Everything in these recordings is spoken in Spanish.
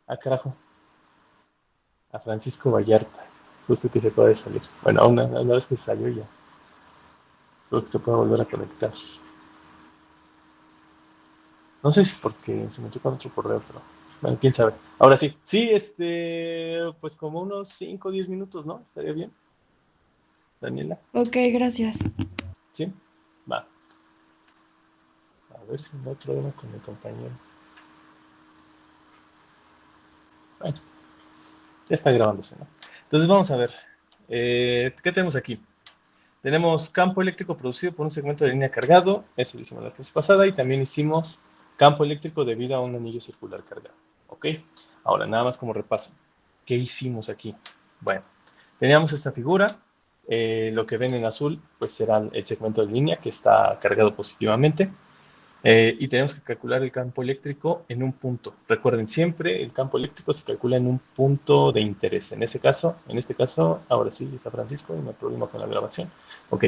Ah, carajo, a Francisco Vallarta, justo que se acaba de salir. Bueno, una vez que se salió ya, creo que se puede volver a conectar. No sé si porque se metió con otro correo, pero bueno, quién sabe. Ahora sí, sí, pues como unos 5 o 10 minutos, ¿no? Estaría bien, Daniela. Ok, gracias. Sí, va. A ver si no hay problema con mi compañero. Bueno, ya está grabándose, ¿no? Entonces vamos a ver. ¿Qué tenemos aquí? Tenemos campo eléctrico producido por un segmento de línea cargado, eso lo hicimos la clase pasada, y también hicimos campo eléctrico debido a un anillo circular cargado. ¿Ok? Ahora, nada más como repaso. ¿Qué hicimos aquí? Bueno, teníamos esta figura, lo que ven en azul, pues será el segmento de línea que está cargado positivamente. Y tenemos que calcular el campo eléctrico en un punto. Recuerden, siempre el campo eléctrico se calcula en un punto de interés. En este caso, ahora sí, está Francisco y no hay problema con la grabación. Ok.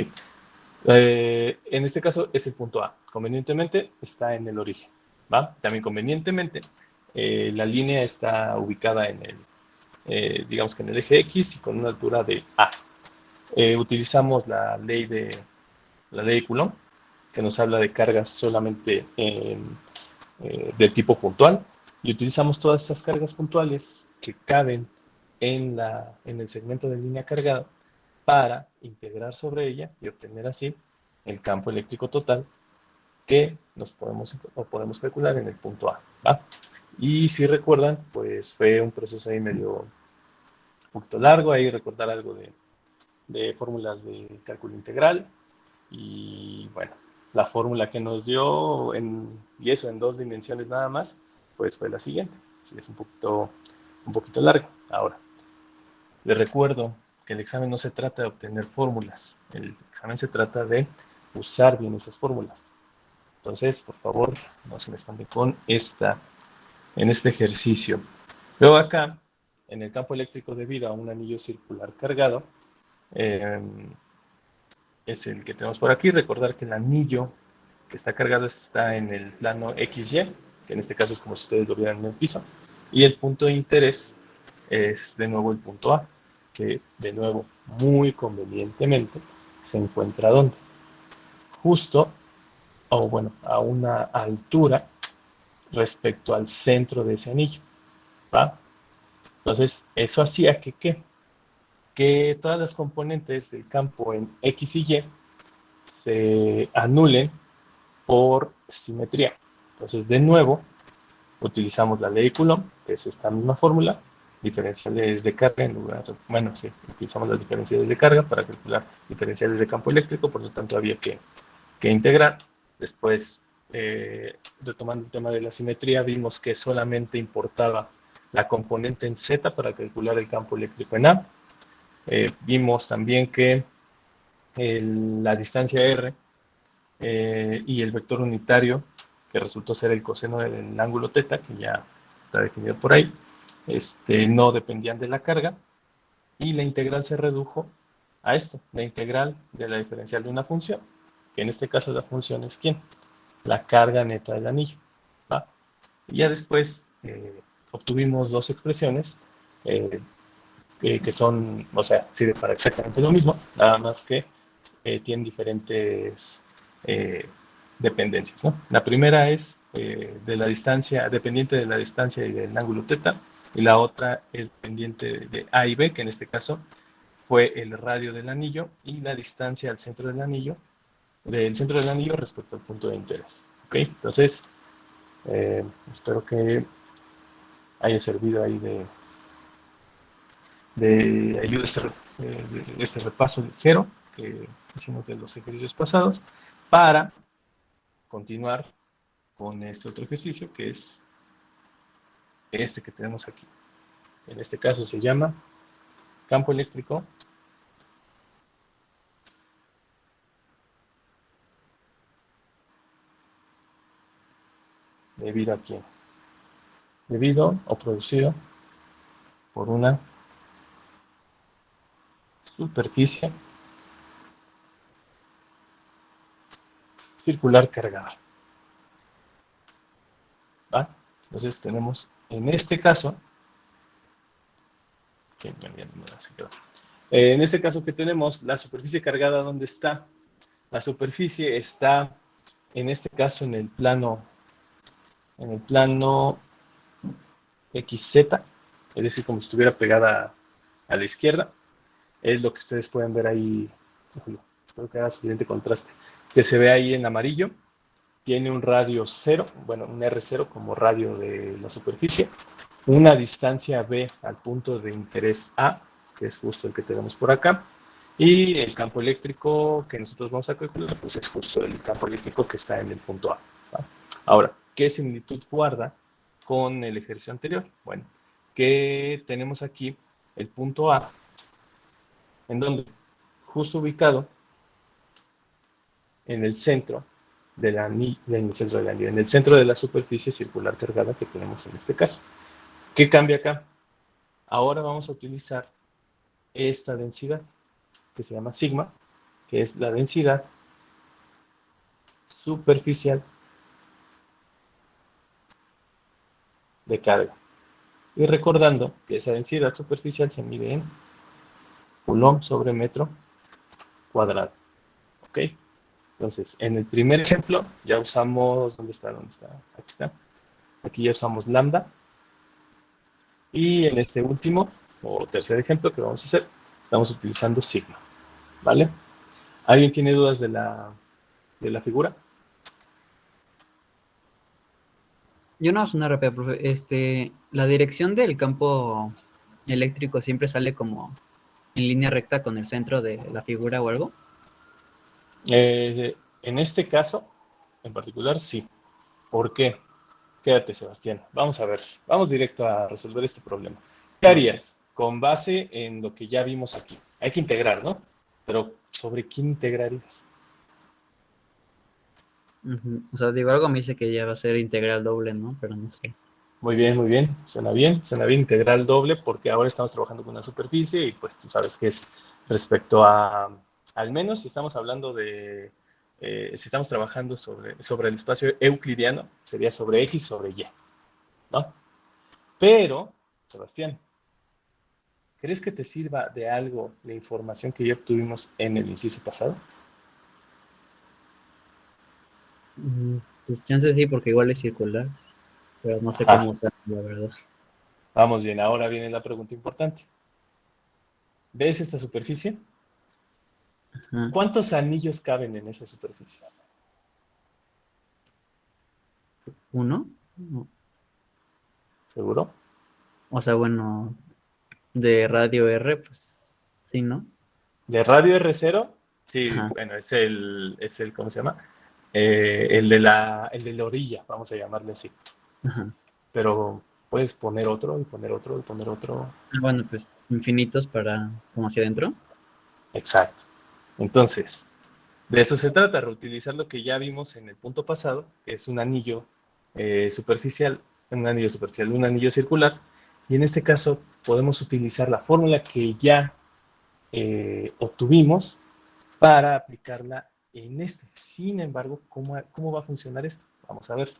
En este caso es el punto A. Convenientemente está en el origen. ¿Va? También convenientemente la línea está ubicada digamos que en el eje X y con una altura de A. Utilizamos la ley de Coulomb, que nos habla de cargas solamente del tipo puntual, y utilizamos todas estas cargas puntuales que caben en el segmento de línea cargada para integrar sobre ella y obtener así el campo eléctrico total que podemos calcular en el punto A. ¿Va? Y si recuerdan, pues fue un proceso ahí medio un poquito largo, ahí recordar algo de fórmulas de cálculo integral, y bueno, la fórmula que nos dio, y eso en 2 dimensiones nada más, pues fue la siguiente. Sí, es un poquito largo. Ahora, les recuerdo que el examen no se trata de obtener fórmulas, el examen se trata de usar bien esas fórmulas. Entonces, por favor, no se me espante en este ejercicio. Luego acá, en el campo eléctrico debido a un anillo circular cargado, eh, es el que tenemos por aquí. Recordar que el anillo que está cargado está en el plano XY, que en este caso es como si ustedes lo vieran en el piso, y el punto de interés es de nuevo el punto A, que de nuevo, muy convenientemente, se encuentra ¿dónde? Justo, o bueno, a una altura respecto al centro de ese anillo, ¿va? Entonces, eso hacía que todas las componentes del campo en X y Y se anulen por simetría. Entonces, de nuevo, utilizamos la ley de Coulomb, que es esta misma fórmula, diferenciales de carga en lugar, bueno, sí, utilizamos las diferenciales de carga para calcular diferenciales de campo eléctrico, por lo tanto había que integrar. Después, retomando el tema de la simetría, vimos que solamente importaba la componente en Z para calcular el campo eléctrico en A. Vimos también que la distancia R y el vector unitario, que resultó ser el coseno del ángulo teta, que ya está definido por ahí, no dependían de la carga, y la integral se redujo a esto, la integral de la diferencial de una función, que en este caso la función es ¿quién? La carga neta del anillo. ¿Va? Y ya después obtuvimos dos expresiones eh, que son, o sea, sirven para exactamente lo mismo, nada más que tienen diferentes eh, dependencias, ¿no? La primera es de la distancia, dependiente de la distancia y del ángulo teta, y la otra es dependiente de A y B, que en este caso fue el radio del anillo y la distancia al centro del centro del anillo respecto al punto de interés. ¿Ok? Entonces, espero que haya servido ahí de ayuda este repaso ligero que hicimos de los ejercicios pasados para continuar con este otro ejercicio que es este que tenemos aquí. En este caso se llama campo eléctrico debido a quién. Debido o producido por una superficie circular cargada. ¿Va? Entonces tenemos en este caso Sí, se quedó. En este caso que tenemos, la superficie cargada, ¿dónde está? La superficie está, en este caso, en el plano XZ, es decir, como si estuviera pegada a la izquierda. Es lo que ustedes pueden ver ahí. Espero que haga suficiente contraste. Que se ve ahí en amarillo. Tiene un radio 0, bueno, un R0 como radio de la superficie. Una distancia B al punto de interés A, que es justo el que tenemos por acá. Y el campo eléctrico que nosotros vamos a calcular, pues es justo el campo eléctrico que está en el punto A. ¿Va? Ahora, ¿qué similitud guarda con el ejercicio anterior? Bueno, que tenemos aquí el punto A, en donde justo ubicado en el centro del anillo, en el centro de la superficie circular cargada que tenemos en este caso. ¿Qué cambia acá? Ahora vamos a utilizar esta densidad que se llama sigma, que es la densidad superficial de carga. Y recordando que esa densidad superficial se mide en coulomb sobre metro cuadrado. ¿Ok? Entonces, en el primer ejemplo ya usamos, ¿dónde está? Aquí está. Aquí ya usamos lambda. Y en este último, o tercer ejemplo que vamos a hacer, estamos utilizando sigma. ¿Vale? ¿Alguien tiene dudas de la figura? Yo no, es una rápida, profe. La dirección del campo eléctrico siempre sale como en línea recta con el centro de la figura o algo. En este caso, en particular, sí. ¿Por qué? Quédate, Sebastián. Vamos a ver. Vamos directo a resolver este problema. ¿Qué Ok. harías con base en lo que ya vimos aquí? Hay que integrar, ¿no? Pero ¿sobre qué integrarías? Ujú. O sea, digo, algo me dice que ya va a ser integral doble, ¿no? Pero no sé. Muy bien, muy bien. Suena bien. Suena bien integral doble porque ahora estamos trabajando con una superficie y pues tú sabes que es respecto a, al menos si estamos hablando de, si estamos trabajando sobre el espacio euclidiano, sería sobre X sobre Y, ¿no? Pero, Sebastián, ¿crees que te sirva de algo la información que ya obtuvimos en el inciso pasado? Pues chance sí, porque igual es circular, pero no sé Ajá, cómo usarlo, la verdad. vamos bien. Ahora viene la pregunta importante. ¿Ves esta superficie? Ajá. ¿Cuántos anillos caben en esa superficie? ¿Uno? No. ¿Seguro? O sea, bueno, de radio R, pues sí, ¿no? ¿De radio R0? Sí, Ajá, bueno, es el, ¿cómo se llama? El de la orilla, vamos a llamarle así. ajá. Pero puedes poner otro y poner otro y poner otro. Bueno, pues infinitos para como hacia adentro. Exacto. Entonces, de eso se trata, reutilizar lo que ya vimos en el punto pasado, que es superficial, un anillo superficial, un anillo circular, y en este caso podemos utilizar la fórmula que ya obtuvimos para aplicarla en este. Sin embargo, ¿cómo va a funcionar esto? Vamos a ver.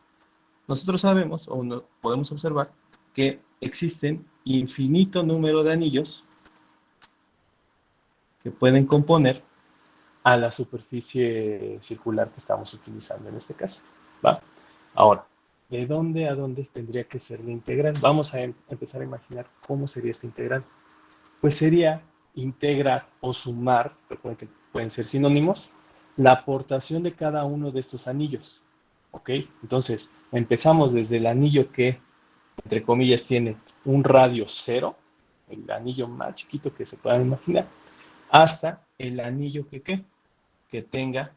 Nosotros sabemos o podemos observar que existen infinito número de anillos que pueden componer a la superficie circular que estamos utilizando en este caso. ¿Va? Ahora, ¿de dónde a dónde tendría que ser la integral? Vamos a empezar a imaginar cómo sería esta integral. Pues sería integrar o sumar, recuerden que pueden ser sinónimos, la aportación de cada uno de estos anillos. ¿Ok? Entonces, empezamos desde el anillo que, entre comillas, tiene un radio 0, el anillo más chiquito que se puedan imaginar, hasta el anillo que tenga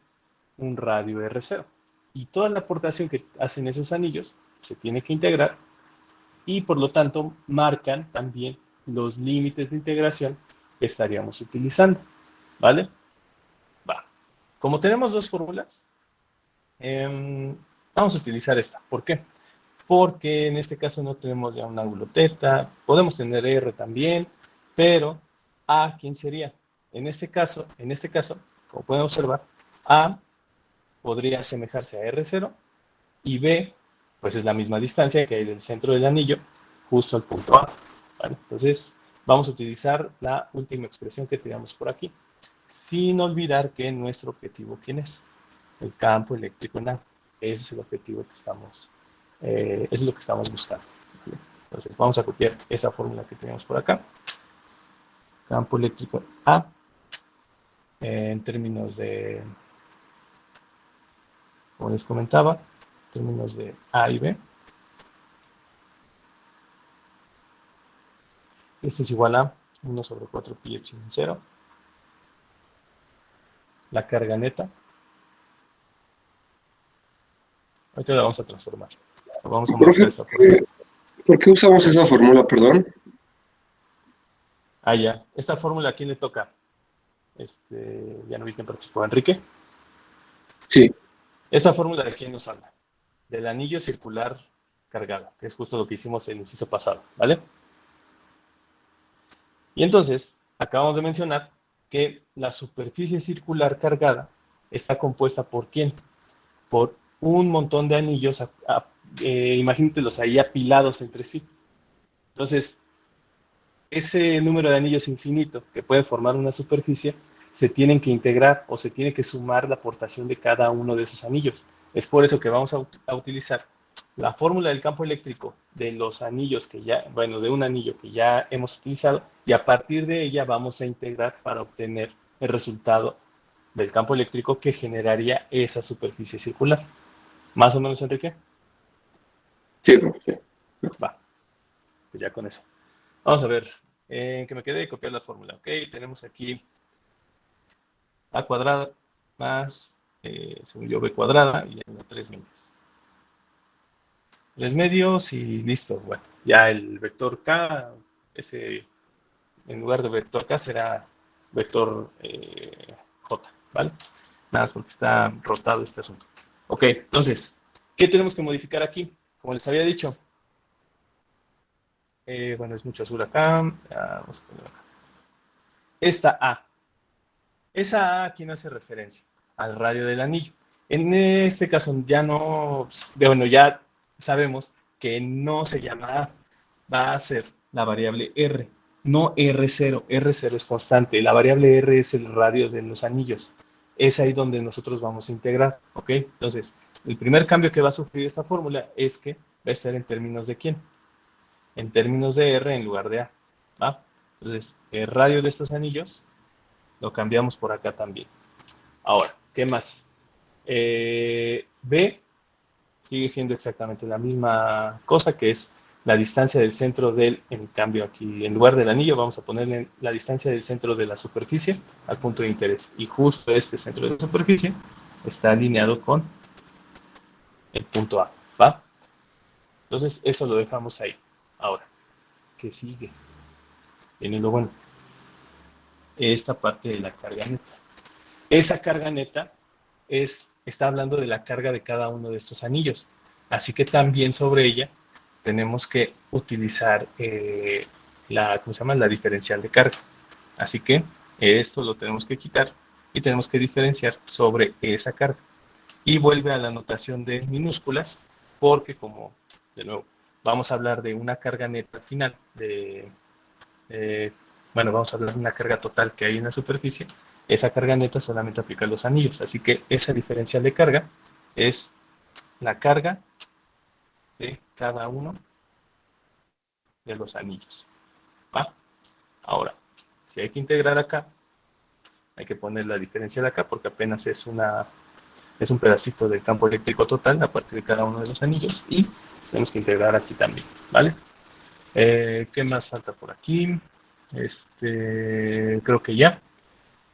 un radio R0. Y toda la aportación que hacen esos anillos se tiene que integrar y por lo tanto marcan también los límites de integración que estaríamos utilizando. ¿Vale? Va. Como tenemos dos fórmulas, vamos a utilizar esta. ¿Por qué? Porque en este caso no tenemos ya un ángulo teta, podemos tener R también, pero A, ¿quién sería? En este caso, como pueden observar, A podría asemejarse a R0 y B, pues es la misma distancia que hay del centro del anillo justo al punto A. ¿Vale? Entonces, vamos a utilizar la última expresión que teníamos por aquí, sin olvidar que nuestro objetivo, ¿quién es? El campo eléctrico en A. Ese es el objetivo que estamos, eso es lo que estamos buscando. ¿Vale? Entonces, vamos a copiar esa fórmula que tenemos por acá. Campo eléctrico A, en términos de, como les comentaba, en términos de A y B. Esto es igual a 1 sobre 4 pi epsilon 0. La carga neta. Ahorita la vamos a transformar. Vamos a modificar Profe, esta fórmula. ¿por qué usamos esa fórmula, perdón? Ah, ya. Esta fórmula, ¿a quién le toca? Ya no vi quién participó. ¿Enrique? Sí, Esta fórmula, ¿de quién nos habla? Del anillo circular cargado, que es justo lo que hicimos en el inciso pasado, ¿vale? Y entonces, acabamos de mencionar que la superficie circular cargada está compuesta por ¿quién? Por un montón de anillos, imagínatelos ahí apilados entre sí. Entonces, ese número de anillos infinito que puede formar una superficie, se tienen que integrar o se tiene que sumar la aportación de cada uno de esos anillos. Es por eso que vamos a utilizar la fórmula del campo eléctrico de los anillos que ya, bueno, de un anillo que ya hemos utilizado, y a partir de ella vamos a integrar para obtener el resultado del campo eléctrico que generaría esa superficie circular. ¿Más o menos, Enrique? sí, profe. Va, pues ya con eso. Vamos a ver, en que me quede de copiar la fórmula. Ok, tenemos aquí a cuadrada más, según yo, b cuadrada, y tengo 3 medios. 3 medios y listo. Bueno, ya el vector k, ese en lugar de vector k será vector j, ¿vale? Nada más porque está rotado este asunto. Ok, entonces, ¿qué tenemos que modificar aquí? Como les había dicho, bueno, es mucho azul acá, vamos a poner acá. Esta A, esa A, ¿a quién hace referencia? Al radio del anillo. En este caso ya no, bueno, ya sabemos que no se llama A, va a ser la variable R, no R0, R0 es constante, la variable R es el radio de los anillos, es ahí donde nosotros vamos a integrar, ¿ok? Entonces, el primer cambio que va a sufrir esta fórmula es que va a estar en términos de ¿quién? En términos de R en lugar de A, ¿va? Entonces, el radio de estos anillos lo cambiamos por acá también. Ahora, ¿qué más? B sigue siendo exactamente la misma cosa, que es la distancia del centro del, en cambio aquí, en lugar del anillo, vamos a ponerle la distancia del centro de la superficie al punto de interés. Y justo este centro de la superficie está alineado con el punto A, ¿va? Entonces, eso lo dejamos ahí. Ahora, ¿qué sigue? Viene lo bueno. Esta parte de la carga neta. Esa carga neta está hablando de la carga de cada uno de estos anillos. Así que también sobre ella tenemos que utilizar ¿cómo se llama? La diferencial de carga. Así que esto lo tenemos que quitar y tenemos que diferenciar sobre esa carga. Y vuelve a la notación de minúsculas porque como, de nuevo, vamos a hablar de una carga neta final bueno, vamos a hablar de una carga total que hay en la superficie. Esa carga neta solamente aplica a los anillos, así que esa diferencial de carga es la carga de cada uno de los anillos. ¿Va? Ahora, si hay que integrar acá, hay que poner la diferencial acá porque apenas es un pedacito del campo eléctrico total a partir de cada uno de los anillos y tenemos que integrar aquí también, ¿vale? ¿Qué más falta por aquí? Creo que ya.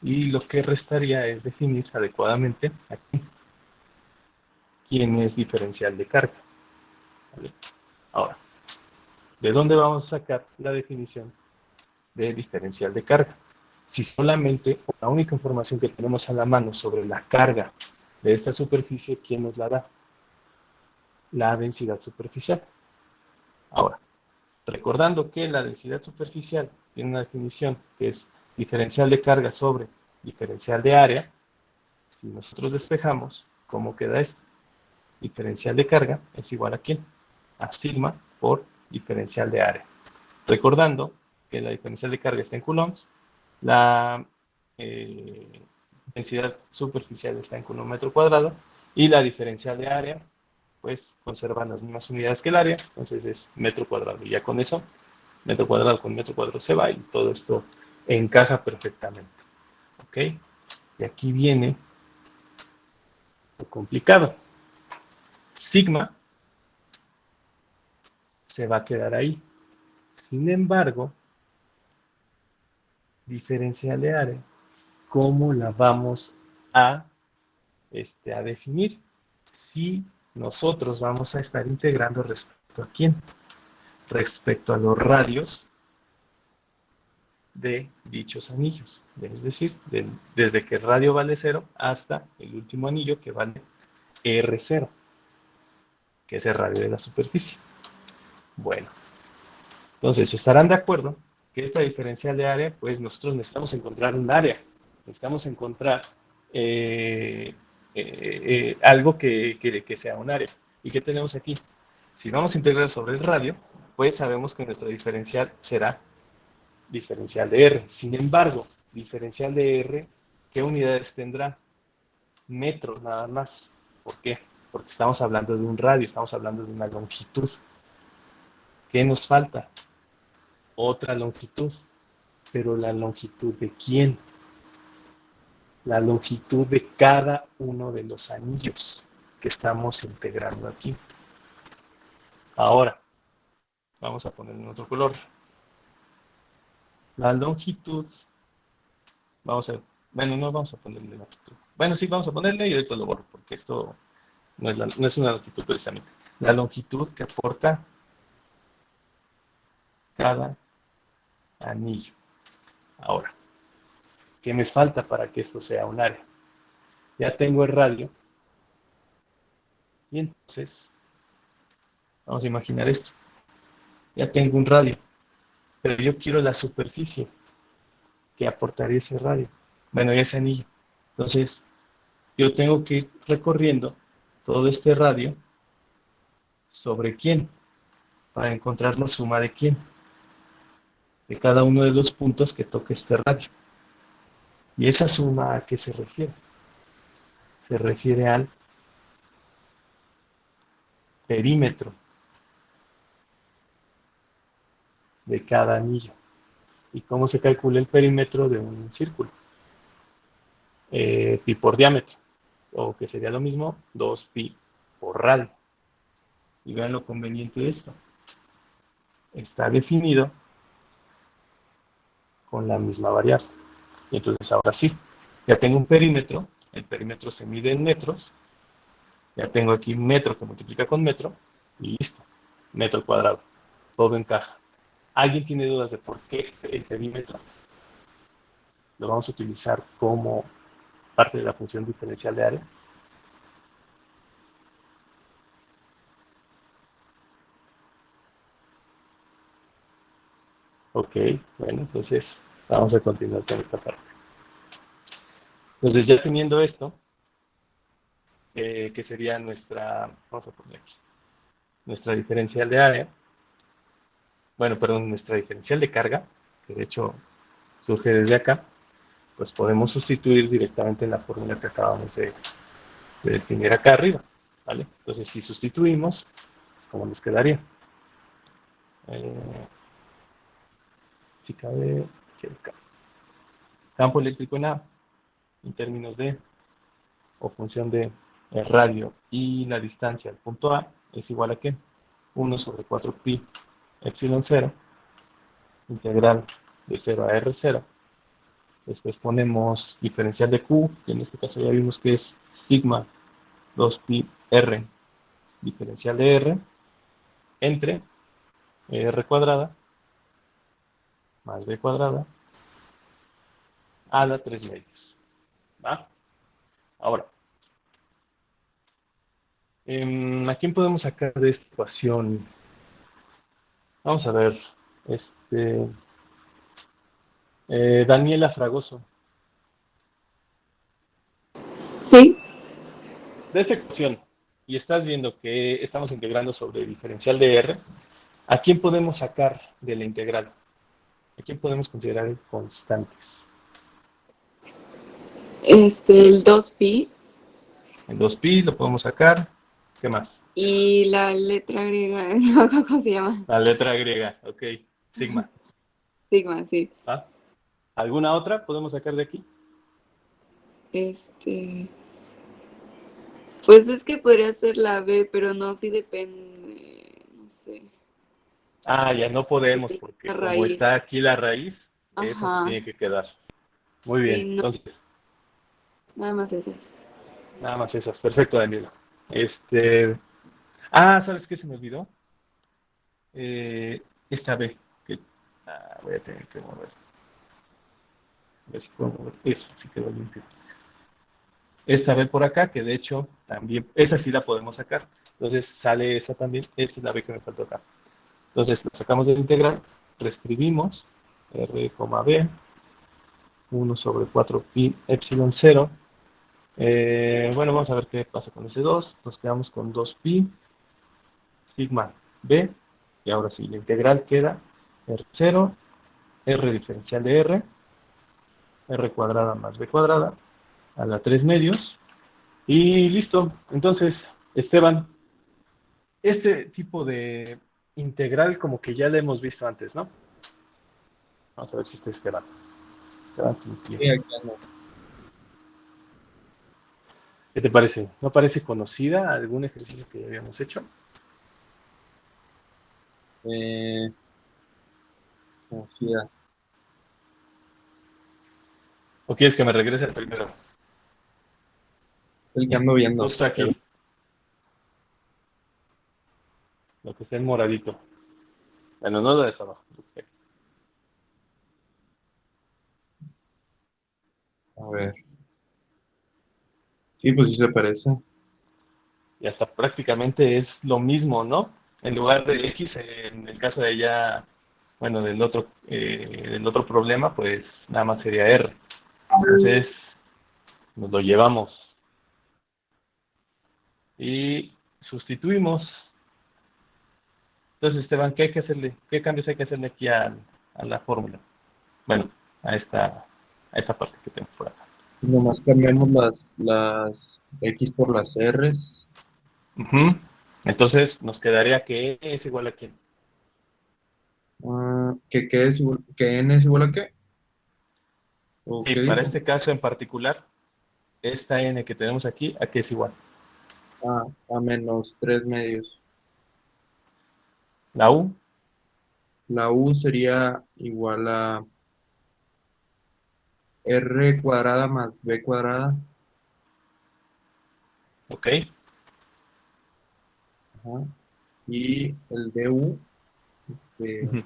Y lo que restaría es definir adecuadamente aquí quién es diferencial de carga. ¿Vale? Ahora, ¿de dónde vamos a sacar la definición de diferencial de carga? Si solamente la única información que tenemos a la mano sobre la carga de esta superficie, ¿quién nos la da? La densidad superficial. Ahora, recordando que la densidad superficial tiene una definición que es diferencial de carga sobre diferencial de área, si nosotros despejamos, ¿cómo queda esto? Diferencial de carga es igual a ¿quién? A sigma por diferencial de área. Recordando que la diferencial de carga está en coulombs, la densidad superficial está en coulomb metro cuadrado, y la diferencial de área, pues conservan las mismas unidades que el área, entonces es metro cuadrado. Y ya con eso, metro cuadrado con metro cuadrado se va y todo esto encaja perfectamente. ¿Ok? Y aquí viene lo complicado. Sigma se va a quedar ahí. Sin embargo, diferencial de área, ¿cómo la vamos a definir? Si nosotros vamos a estar integrando respecto a quién, respecto a los radios de dichos anillos, es decir, desde que el radio vale 0 hasta el último anillo que vale R0, que es el radio de la superficie. Bueno, entonces estarán de acuerdo que esta diferencial de área, pues nosotros necesitamos encontrar un área, necesitamos encontrar algo que sea un área. ¿Y qué tenemos aquí? Si vamos a integrar sobre el radio, pues sabemos que nuestra diferencial será diferencial de R. Sin embargo, diferencial de R, ¿qué unidades tendrá? Metros nada más. ¿Por qué? Porque estamos hablando de un radio, estamos hablando de una longitud. ¿Qué nos falta? Otra longitud. Pero ¿la longitud de quién? La longitud de cada uno de los anillos que estamos integrando aquí. Ahora, vamos a ponerle otro color. La longitud, bueno, no vamos a ponerle longitud. Bueno, sí, vamos a ponerle y ahorita lo borro, porque esto no es una longitud precisamente. La longitud que aporta cada anillo. Ahora, ¿qué me falta para que esto sea un área? Ya tengo el radio. Y entonces, vamos a imaginar esto. Ya tengo un radio, pero yo quiero la superficie que aportaría ese radio. Bueno, y ese anillo. Entonces, yo tengo que ir recorriendo todo este radio sobre quién, para encontrar la suma de quién, de cada uno de los puntos que toca este radio. ¿Y esa suma a qué se refiere? Se refiere al perímetro de cada anillo. ¿Y cómo se calcula el perímetro de un círculo? Pi por diámetro, o que sería lo mismo, 2pi por radio. Y vean lo conveniente de esto. Está definido con la misma variable. Y entonces ahora sí, ya tengo un perímetro, el perímetro se mide en metros, ya tengo aquí metro que multiplica con metro, y listo, metro cuadrado, todo encaja. ¿Alguien tiene dudas de por qué el perímetro lo vamos a utilizar como parte de la función diferencial de área? Ok, bueno, entonces vamos a continuar con esta parte. Entonces ya teniendo esto, que sería vamos a poner aquí, nuestra diferencial de área, bueno, perdón, nuestra diferencial de carga, que de hecho surge desde acá, pues podemos sustituir directamente la fórmula que acabamos de definir acá arriba, ¿vale? Entonces si sustituimos, ¿cómo nos quedaría? Si cabe, campo eléctrico en A, en términos de, o función de el radio y la distancia al punto A, es igual a ¿qué? 1 sobre 4 pi epsilon 0, integral de 0 a R0. Después ponemos diferencial de Q, que en este caso ya vimos que es sigma 2pi R, diferencial de R, entre R cuadrada más B cuadrada a la 3 medios. ¿Va? Ahora, ¿a quién podemos sacar de esta ecuación? Vamos a ver, Daniela Fragoso. Sí, De esta ecuación, y estás viendo que estamos integrando sobre diferencial de R, ¿a quién podemos sacar de la integral? Aquí podemos considerar constantes. El 2pi En 2pi lo podemos sacar. ¿Qué más? y la letra griega, no me acuerdo cómo se llama. La letra griega, ok. Sigma. Sigma, sí. ¿Ah? ¿Alguna otra podemos sacar de aquí? Pues es que podría ser la B, pero no, sí depende, no sé. Ah, ya no podemos, porque La como está raíz. aquí la raíz, esa se Ajá. tiene que quedar. Muy Sí, bien, no, entonces, nada más esas. nada más esas. Perfecto, Daniela. ¿Sabes qué se me olvidó? Esta B, que voy a tener que mover. A ver si puedo mover. Eso, sí quedó limpio. Esta B por acá, que de hecho también, esa sí la podemos sacar. Entonces sale esa también, esta es la B que me faltó acá. Entonces la sacamos del integral, reescribimos R, B, 1 sobre 4 pi epsilon 0. Bueno, vamos a ver qué pasa con ese 2. Nos quedamos con 2pi sigma b. Y ahora sí, la integral queda R0, R diferencial de R cuadrada más B cuadrada, a la 3 medios. Y listo. Entonces, Esteban, este tipo de integral como que ya lo hemos visto antes, ¿no? Vamos a ver si está Esteban. Esteban, tu tío. Sí, aquí ando. ¿Qué te parece? ¿No parece conocida algún ejercicio que ya habíamos hecho? Eh, Conocida. ¿O quieres que me regrese al primero? El que ando viendo. Justo Pero, aquí, lo que está en moradito. Bueno, no lo de abajo. Ok. a ver. Sí, pues sí se parece. Y hasta prácticamente es lo mismo, ¿no? En lugar de X, en el caso de ella, bueno, del otro problema, pues nada más sería R. Entonces, nos lo llevamos y sustituimos. Entonces, Esteban, ¿qué hay que hacerle? ¿Qué cambios hay que hacerle aquí a la fórmula? Bueno, a esta parte que tenemos por acá. Nomás cambiamos las X por las R's. Ujú. Entonces, nos quedaría que E es igual a quién. ¿Que es igual, que N es igual a qué? ¿O Sí, qué para dijo? este caso en particular, esta N que tenemos aquí, ¿a qué es igual? A menos 3 medios. La U, La U sería igual a R cuadrada más B cuadrada. ¿ok? Ajá. Y el DU, Ujú.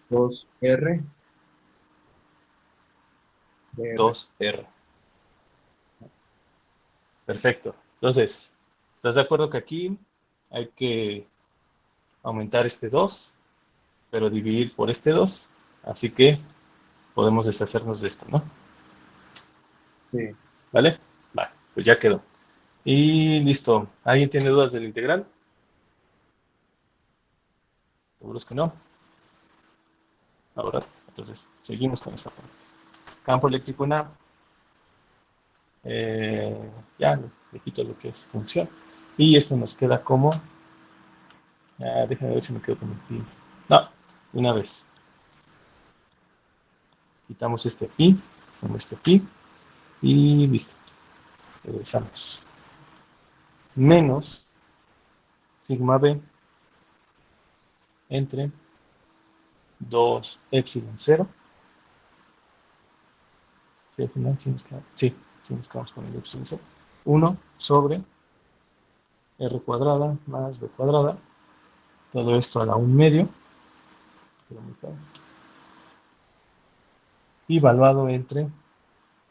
2R de R. 2R. Perfecto. Entonces, ¿estás de acuerdo que aquí hay que aumentar este 2, pero dividir por este 2? Así que podemos deshacernos de esto, ¿no? Sí. ¿Vale? Vale, pues ya quedó. Y listo. ¿Alguien tiene dudas del integral? Seguros que no. Ahora, entonces, seguimos con esta parte. Campo eléctrico en A. Ya le quito lo que es función. Y esto nos queda como. Déjame ver si me quedo con el pi. No, una vez. Quitamos este pi, con este pi. Y listo. Regresamos. Menos sigma b entre 2 epsilon 0. Sí, al final sí nos quedamos con el epsilon 0. 1 sobre r cuadrada más b cuadrada. Todo esto a la 1 medio. Y evaluado entre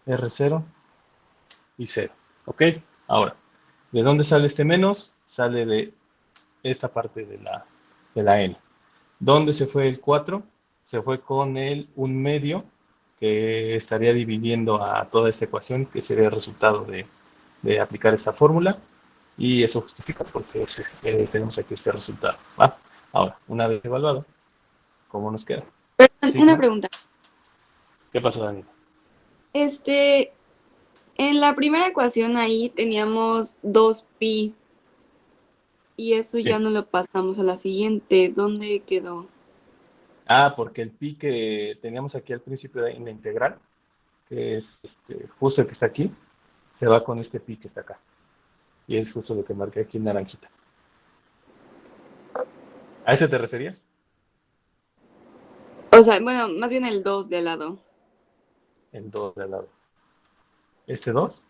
R0 y 0. ¿Ok? Ahora, ¿de dónde sale este menos? Sale de esta parte de la N. ¿Dónde se fue el 4? Se fue con el 1 medio, que estaría dividiendo a toda esta ecuación, que sería el resultado de aplicar esta fórmula. Y eso justifica porque tenemos aquí este resultado. ¿Va? Ahora, una vez evaluado, ¿cómo nos queda? Perdón, Sí, Una ¿no? pregunta. ¿Qué pasó, Daniel? En la primera ecuación ahí teníamos 2pi y eso ya Sí. no lo pasamos a la siguiente. ¿Dónde quedó? Ah, porque el pi que teníamos aquí al principio en la integral, que es justo el que está aquí, se va con este pi que está acá. Y es justo lo que marqué aquí en naranjita. ¿A eso te referías? O sea, bueno, más bien el 2 de lado. El 2 de al lado. ¿Este 2?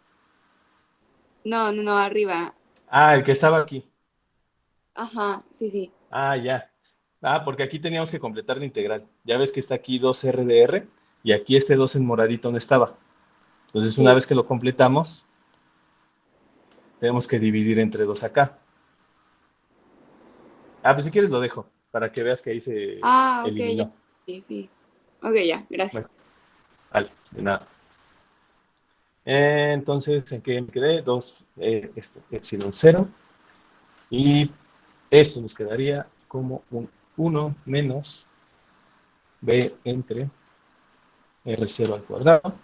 No, no, no, arriba. Ah, el que estaba aquí. Ajá, sí, sí. Ah, ya. Ah, porque aquí teníamos que completar la integral. Ya ves que está aquí 2r de r y aquí este 2 en moradito no estaba. Entonces, una Sí. vez que lo completamos, tenemos que dividir entre 2 acá. Ah, pues si quieres lo dejo, para que veas que ahí se Ah, ok, ya. eliminó. Sí, sí. Ok, ya, gracias. Bueno, vale, de nada. Entonces, ¿en qué me quedé? 2, epsilon 0. Y esto nos quedaría como un 1 menos b entre r0 al cuadrado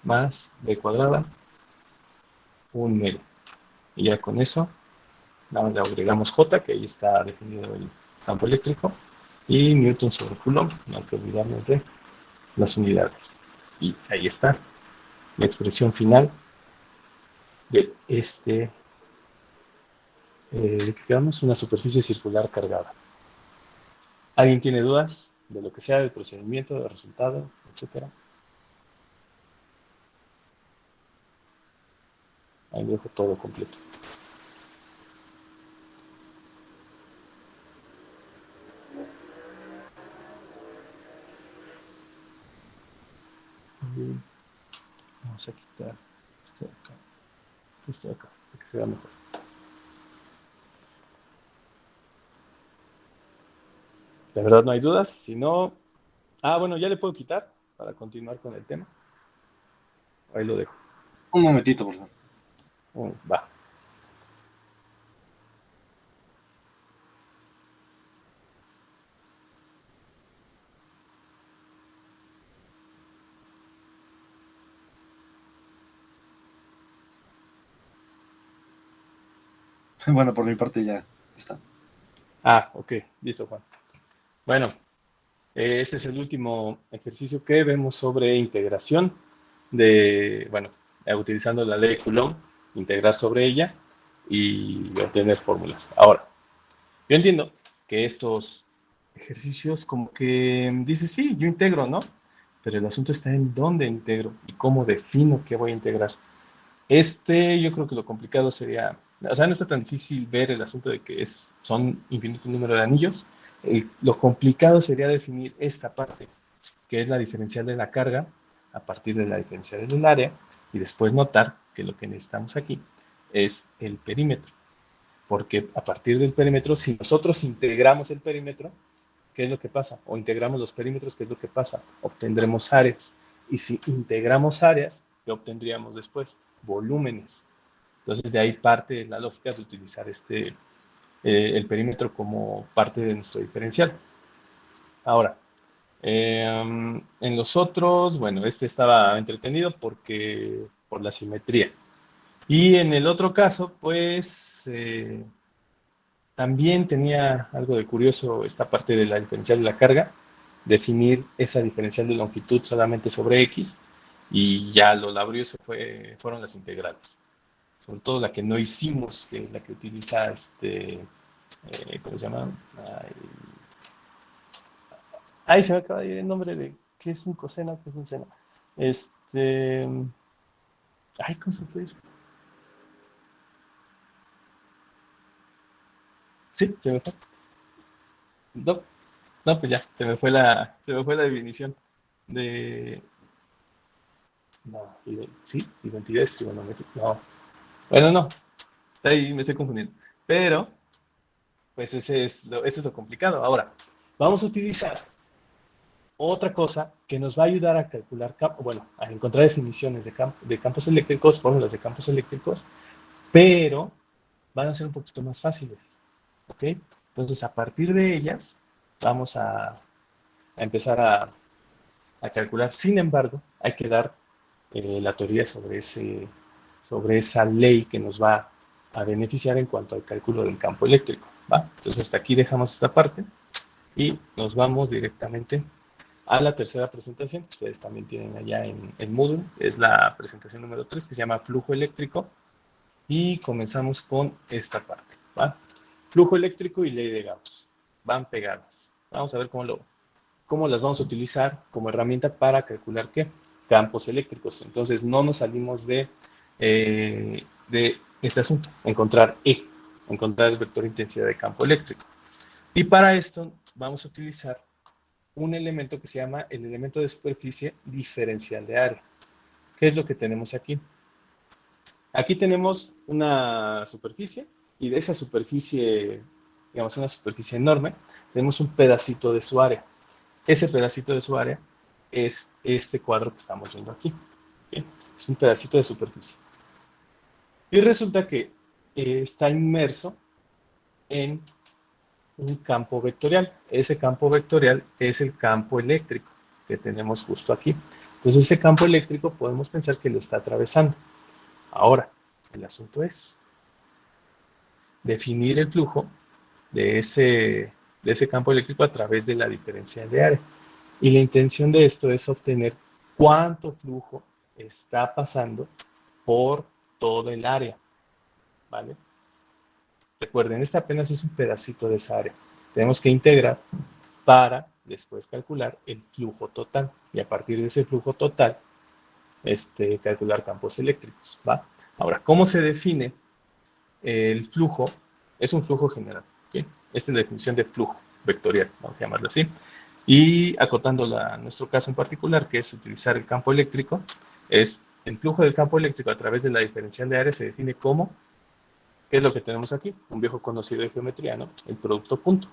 más b cuadrada, un medio. Y ya con eso, nada más le agregamos J, que ahí está definido el campo eléctrico, y Newton sobre Coulomb, no hay que olvidarnos de las unidades. Y ahí está la expresión final de digamos, una superficie circular cargada. ¿Alguien tiene dudas de lo que sea, del procedimiento, del resultado, etcétera? Ahí dejo todo completo. Y vamos a quitar esto de acá, para que se vea mejor. De verdad no hay dudas, si no... Ah, bueno, ya le puedo quitar para continuar con el tema. Ahí lo dejo. Un momentito, por favor. Va. Bueno, por mi parte ya está. Ah, ok, listo, Juan. Bueno, este es el último ejercicio que vemos sobre integración bueno, utilizando la ley de Coulomb, integrar sobre ella y obtener fórmulas. Ahora, yo entiendo que estos ejercicios como que dices, sí, yo integro, ¿no? Pero el asunto está en dónde integro y cómo defino qué voy a integrar. Yo creo que lo complicado sería, o sea, no está tan difícil ver el asunto de que son infinito número de anillos. Lo complicado sería definir esta parte, que es la diferencial de la carga a partir de la diferencial del área, y después notar que lo que necesitamos aquí es el perímetro. Porque a partir del perímetro, si nosotros integramos el perímetro, ¿qué es lo que pasa? O integramos los perímetros, ¿qué es lo que pasa? Obtendremos áreas. Y si integramos áreas, ¿qué obtendríamos después? Volúmenes. Entonces, de ahí parte la lógica de utilizar el perímetro como parte de nuestro diferencial. Ahora, en los otros, bueno, este estaba entretenido por la simetría. Y en el otro caso, pues, también tenía algo de curioso esta parte de la diferencial de la carga, definir esa diferencial de longitud solamente sobre X, y ya lo laborioso fueron las integrales, sobre todo la que no hicimos, que es la que utiliza ¿cómo se llama? Ay, se me acaba de ir el nombre de qué es un coseno, qué es un seno. Este, ay, ¿cómo se puede ir? Sí, se me fue. No, no, pues ya, se me fue la definición de, no, sí, identidades trigonométricas, no, bueno, no, ahí me estoy confundiendo, pero, pues eso es lo complicado. Ahora, vamos a utilizar otra cosa que nos va a ayudar a calcular, bueno, a encontrar definiciones de campos eléctricos, fórmulas de campos eléctricos, pero van a ser un poquito más fáciles, ¿ok? Entonces, a partir de ellas, vamos a empezar a calcular. Sin embargo, hay que dar la teoría sobre esa ley que nos va a beneficiar en cuanto al cálculo del campo eléctrico, ¿va? Entonces, hasta aquí dejamos esta parte y nos vamos directamente a la tercera presentación, que ustedes también tienen allá en Moodle. Es la presentación número 3, que se llama flujo eléctrico. Y comenzamos con esta parte, ¿va? Flujo eléctrico y ley de Gauss van pegadas. Vamos a ver cómo las vamos a utilizar como herramienta para calcular ¿qué? Campos eléctricos. Entonces no nos salimos de este asunto, encontrar el vector de intensidad de campo eléctrico. Y para esto vamos a utilizar un elemento que se llama el elemento de superficie diferencial de área. ¿Qué es lo que tenemos aquí? Aquí tenemos una superficie y de esa superficie, digamos una superficie enorme, tenemos un pedacito de su área. Ese pedacito de su área es este cuadro que estamos viendo aquí. ¿Sí? Es un pedacito de superficie. Y resulta que está inmerso en un campo vectorial. Ese campo vectorial es el campo eléctrico que tenemos justo aquí. Entonces ese campo eléctrico podemos pensar que lo está atravesando. Ahora, el asunto es definir el flujo de ese campo eléctrico a través de la diferencial de área. Y la intención de esto es obtener cuánto flujo está pasando por todo el área. ¿Vale? Recuerden, este apenas es un pedacito de esa área. Tenemos que integrar para después calcular el flujo total. Y a partir de ese flujo total, calcular campos eléctricos. ¿Va? Ahora, ¿cómo se define el flujo? Es un flujo general. ¿Okay? Esta es la definición de flujo vectorial, vamos a llamarlo así. Y acotándola a nuestro caso en particular, que es utilizar el campo eléctrico, es el flujo del campo eléctrico a través de la diferencial de área se define como, ¿qué es lo que tenemos aquí? Un viejo conocido de geometría, ¿no? El producto punto.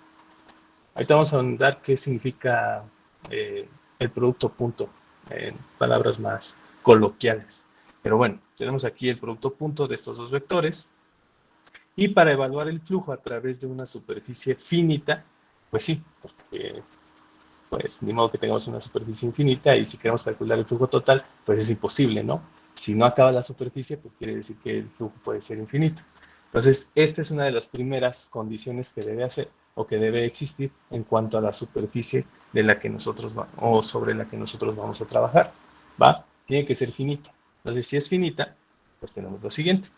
Ahorita vamos a ahondar qué significa el producto punto en palabras más coloquiales. Pero bueno, tenemos aquí el producto punto de estos dos vectores. Y para evaluar el flujo a través de una superficie finita, pues sí, porque pues ni modo que tengamos una superficie infinita y si queremos calcular el flujo total, pues es imposible, ¿no? Si no acaba la superficie, pues quiere decir que el flujo puede ser infinito. Entonces, esta es una de las primeras condiciones que debe hacer o que debe existir en cuanto a la superficie de la que nosotros o sobre la que nosotros vamos a trabajar, ¿va? Tiene que ser finita. Entonces, si es finita, pues tenemos lo siguiente.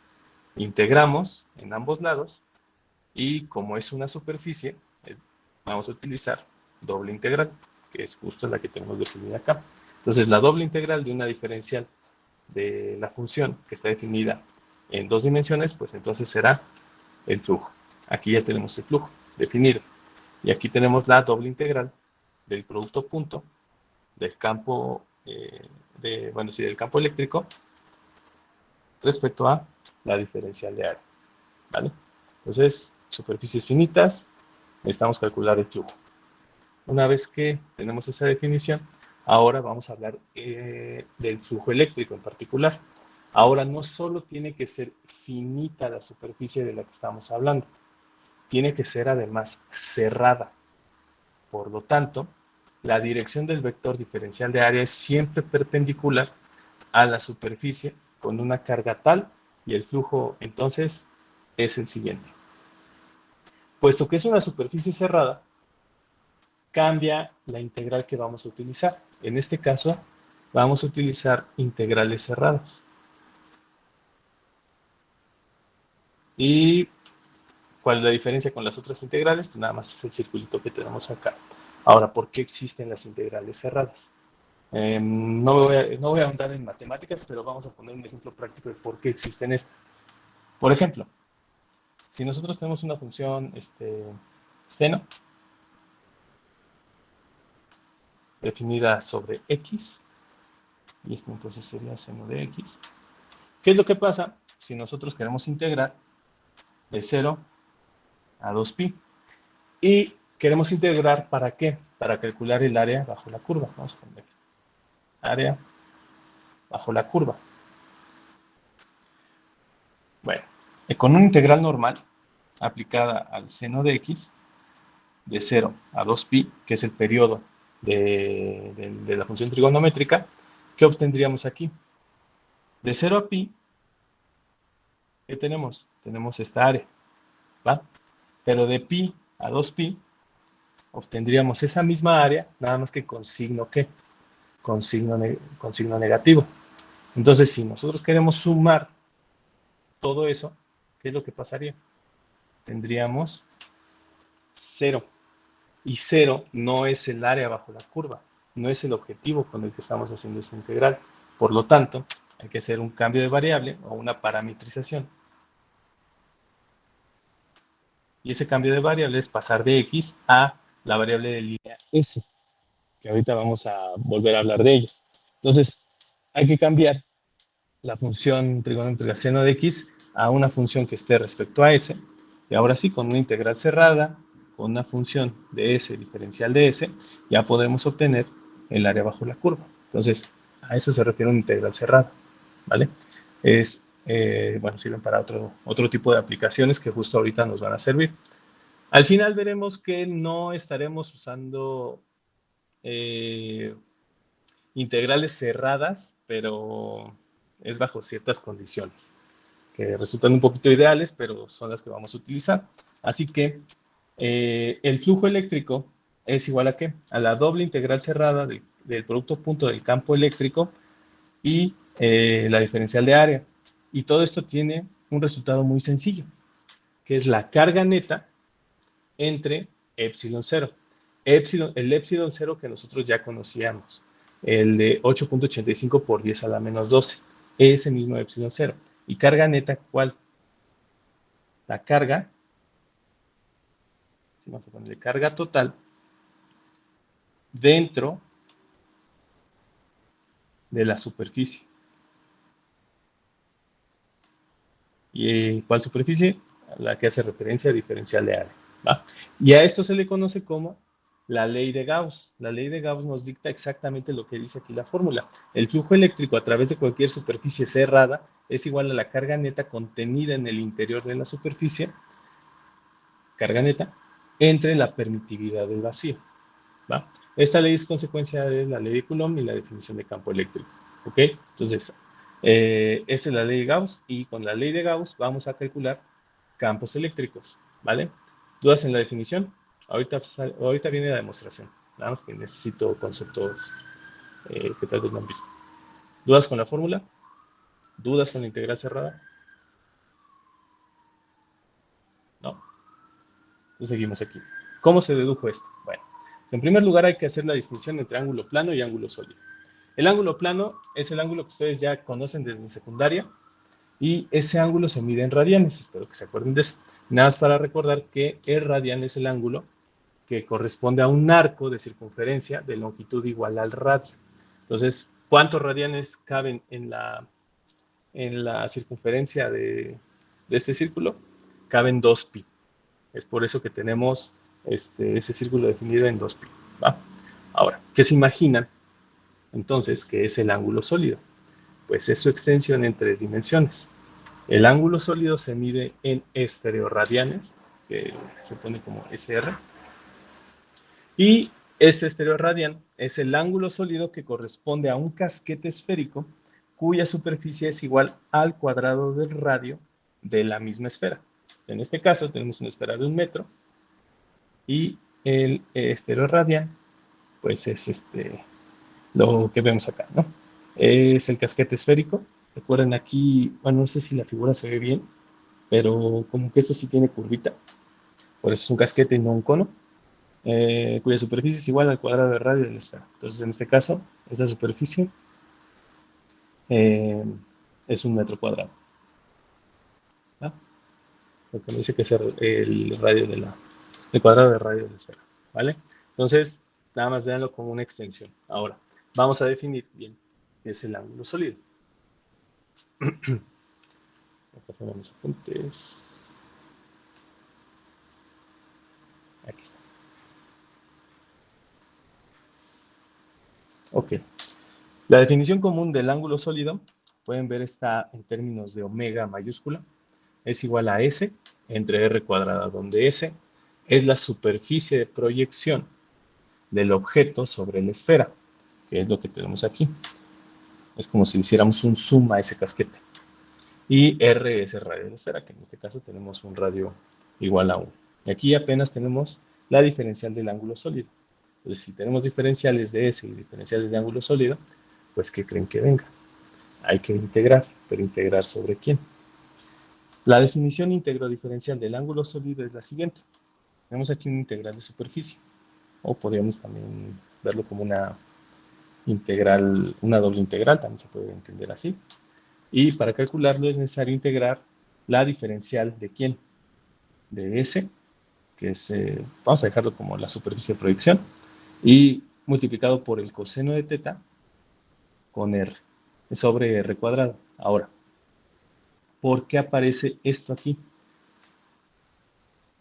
Integramos en ambos lados y como es una superficie, vamos a utilizar doble integral, que es justo la que tenemos definida acá. Entonces, la doble integral de una diferencial de la función que está definida en dos dimensiones, pues entonces será el flujo. Aquí ya tenemos el flujo definido. Y aquí tenemos la doble integral del producto punto del campo, del campo eléctrico respecto a la diferencial de área. ¿Vale? Entonces, superficies finitas, necesitamos calcular el flujo. Una vez que tenemos esa definición, ahora vamos a hablar del flujo eléctrico en particular. Ahora no solo tiene que ser finita la superficie de la que estamos hablando, tiene que ser además cerrada. Por lo tanto, la dirección del vector diferencial de área es siempre perpendicular a la superficie con una carga tal y el flujo entonces es el siguiente. Puesto que es una superficie cerrada, cambia la integral que vamos a utilizar. En este caso, vamos a utilizar integrales cerradas. ¿Y cuál es la diferencia con las otras integrales? Pues nada más es el circulito que tenemos acá. Ahora, ¿por qué existen las integrales cerradas? No voy a ahondar en matemáticas, pero vamos a poner un ejemplo práctico de por qué existen estas. Por ejemplo, si nosotros tenemos una función seno definida sobre x, y esto entonces sería seno de x, ¿qué es lo que pasa si nosotros queremos integrar de 0 a 2pi? Y queremos integrar ¿para qué? Para calcular el área bajo la curva. Vamos a poner aquí. Área bajo la curva. Bueno, con una integral normal aplicada al seno de x, de 0 a 2pi, que es el periodo de la función trigonométrica, ¿qué obtendríamos aquí? De 0 a pi, ¿qué tenemos? Tenemos esta área, ¿va? Pero de pi a 2pi, obtendríamos esa misma área, nada más que con signo ¿qué? Con signo negativo. Entonces, si nosotros queremos sumar todo eso, ¿qué es lo que pasaría? Tendríamos 0. Y 0 no es el área bajo la curva, no es el objetivo con el que estamos haciendo esta integral. Por lo tanto, hay que hacer un cambio de variable o una parametrización. Y ese cambio de variable es pasar de x a la variable de línea s, que ahorita vamos a volver a hablar de ello. Entonces, hay que cambiar la función trigonométrica seno de x a una función que esté respecto a s, y ahora sí, con una integral cerrada, con una función de s diferencial de s, ya podemos obtener el área bajo la curva. Entonces, a eso se refiere una integral cerrada, ¿vale? Bueno, sirven para otro tipo de aplicaciones que justo ahorita nos van a servir. Al final veremos que no estaremos usando integrales cerradas, pero es bajo ciertas condiciones, que resultan un poquito ideales, pero son las que vamos a utilizar. Así que el flujo eléctrico es igual a ¿qué? A la doble integral cerrada del producto punto del campo eléctrico y la diferencial de área. Y todo esto tiene un resultado muy sencillo, que es la carga neta entre epsilon 0. El epsilon 0 que nosotros ya conocíamos, el de 8.85 por 10 a la menos 12, ese mismo epsilon 0. ¿Y carga neta cuál? La carga, vamos a ponerle carga total, dentro de la superficie. ¿Y cuál superficie? La que hace referencia a diferencial de área, ¿va? Y a esto se le conoce como la ley de Gauss. La ley de Gauss nos dicta exactamente lo que dice aquí la fórmula. El flujo eléctrico a través de cualquier superficie cerrada es igual a la carga neta contenida en el interior de la superficie, carga neta, entre la permitividad del vacío, ¿va? Esta ley es consecuencia de la ley de Coulomb y la definición de campo eléctrico, ¿ok? Entonces, esta es la ley de Gauss y con la ley de Gauss vamos a calcular campos eléctricos, ¿vale? ¿Dudas en la definición? Ahorita viene la demostración, nada más que necesito conceptos que tal vez no han visto. ¿Dudas con la fórmula? ¿Dudas con la integral cerrada? No. Entonces seguimos aquí. ¿Cómo se dedujo esto? Bueno, en primer lugar hay que hacer la distinción entre ángulo plano y ángulo sólido. El ángulo plano es el ángulo que ustedes ya conocen desde secundaria y ese ángulo se mide en radianes, espero que se acuerden de eso. Nada más para recordar que el radian es el ángulo que corresponde a un arco de circunferencia de longitud igual al radio. Entonces, ¿cuántos radianes caben en la circunferencia de este círculo? Caben 2pi. Es por eso que tenemos ese círculo definido en 2pi, ¿va? Ahora, ¿qué se imaginan entonces que es el ángulo sólido? Pues es su extensión en 3 dimensiones. El ángulo sólido se mide en estereoradianes, que se pone como SR, y este estereoradian es el ángulo sólido que corresponde a un casquete esférico cuya superficie es igual al cuadrado del radio de la misma esfera. En este caso tenemos una esfera de 1 metro y el estereoradian pues es lo que vemos acá, ¿no? Es el casquete esférico. Recuerden aquí, bueno, no sé si la figura se ve bien, pero como que esto sí tiene curvita, por eso es un casquete y no un cono, cuya superficie es igual al cuadrado de radio de la esfera. Entonces, en este caso, esta superficie es 1 metro cuadrado, ¿va? Lo que me dice que es el radio el cuadrado de radio de la esfera, ¿vale? Entonces, nada más véanlo como una extensión. Ahora, vamos a definir bien qué es el ángulo sólido. Pasamos los apuntes. Aquí está. Ok. La definición común del ángulo sólido, pueden ver, está en términos de omega mayúscula. Es igual a S entre R cuadrada, donde S es la superficie de proyección del objeto sobre la esfera, que es lo que tenemos aquí. Es como si hiciéramos un zoom a ese casquete. Y R es el radio de la esfera, que en este caso tenemos un radio igual a 1. Y aquí apenas tenemos la diferencial del ángulo sólido. Entonces, si tenemos diferenciales de S y diferenciales de ángulo sólido, pues ¿qué creen que venga? Hay que integrar, pero ¿integrar sobre quién? La definición íntegro diferencial del ángulo sólido es la siguiente. Tenemos aquí una integral de superficie, o podríamos también verlo como una integral, una doble integral, también se puede entender así. Y para calcularlo es necesario integrar la diferencial de ¿quién? De S, que es, vamos a dejarlo como la superficie de proyección, y multiplicado por el coseno de teta con R, sobre R cuadrado. Ahora, ¿por qué aparece esto aquí?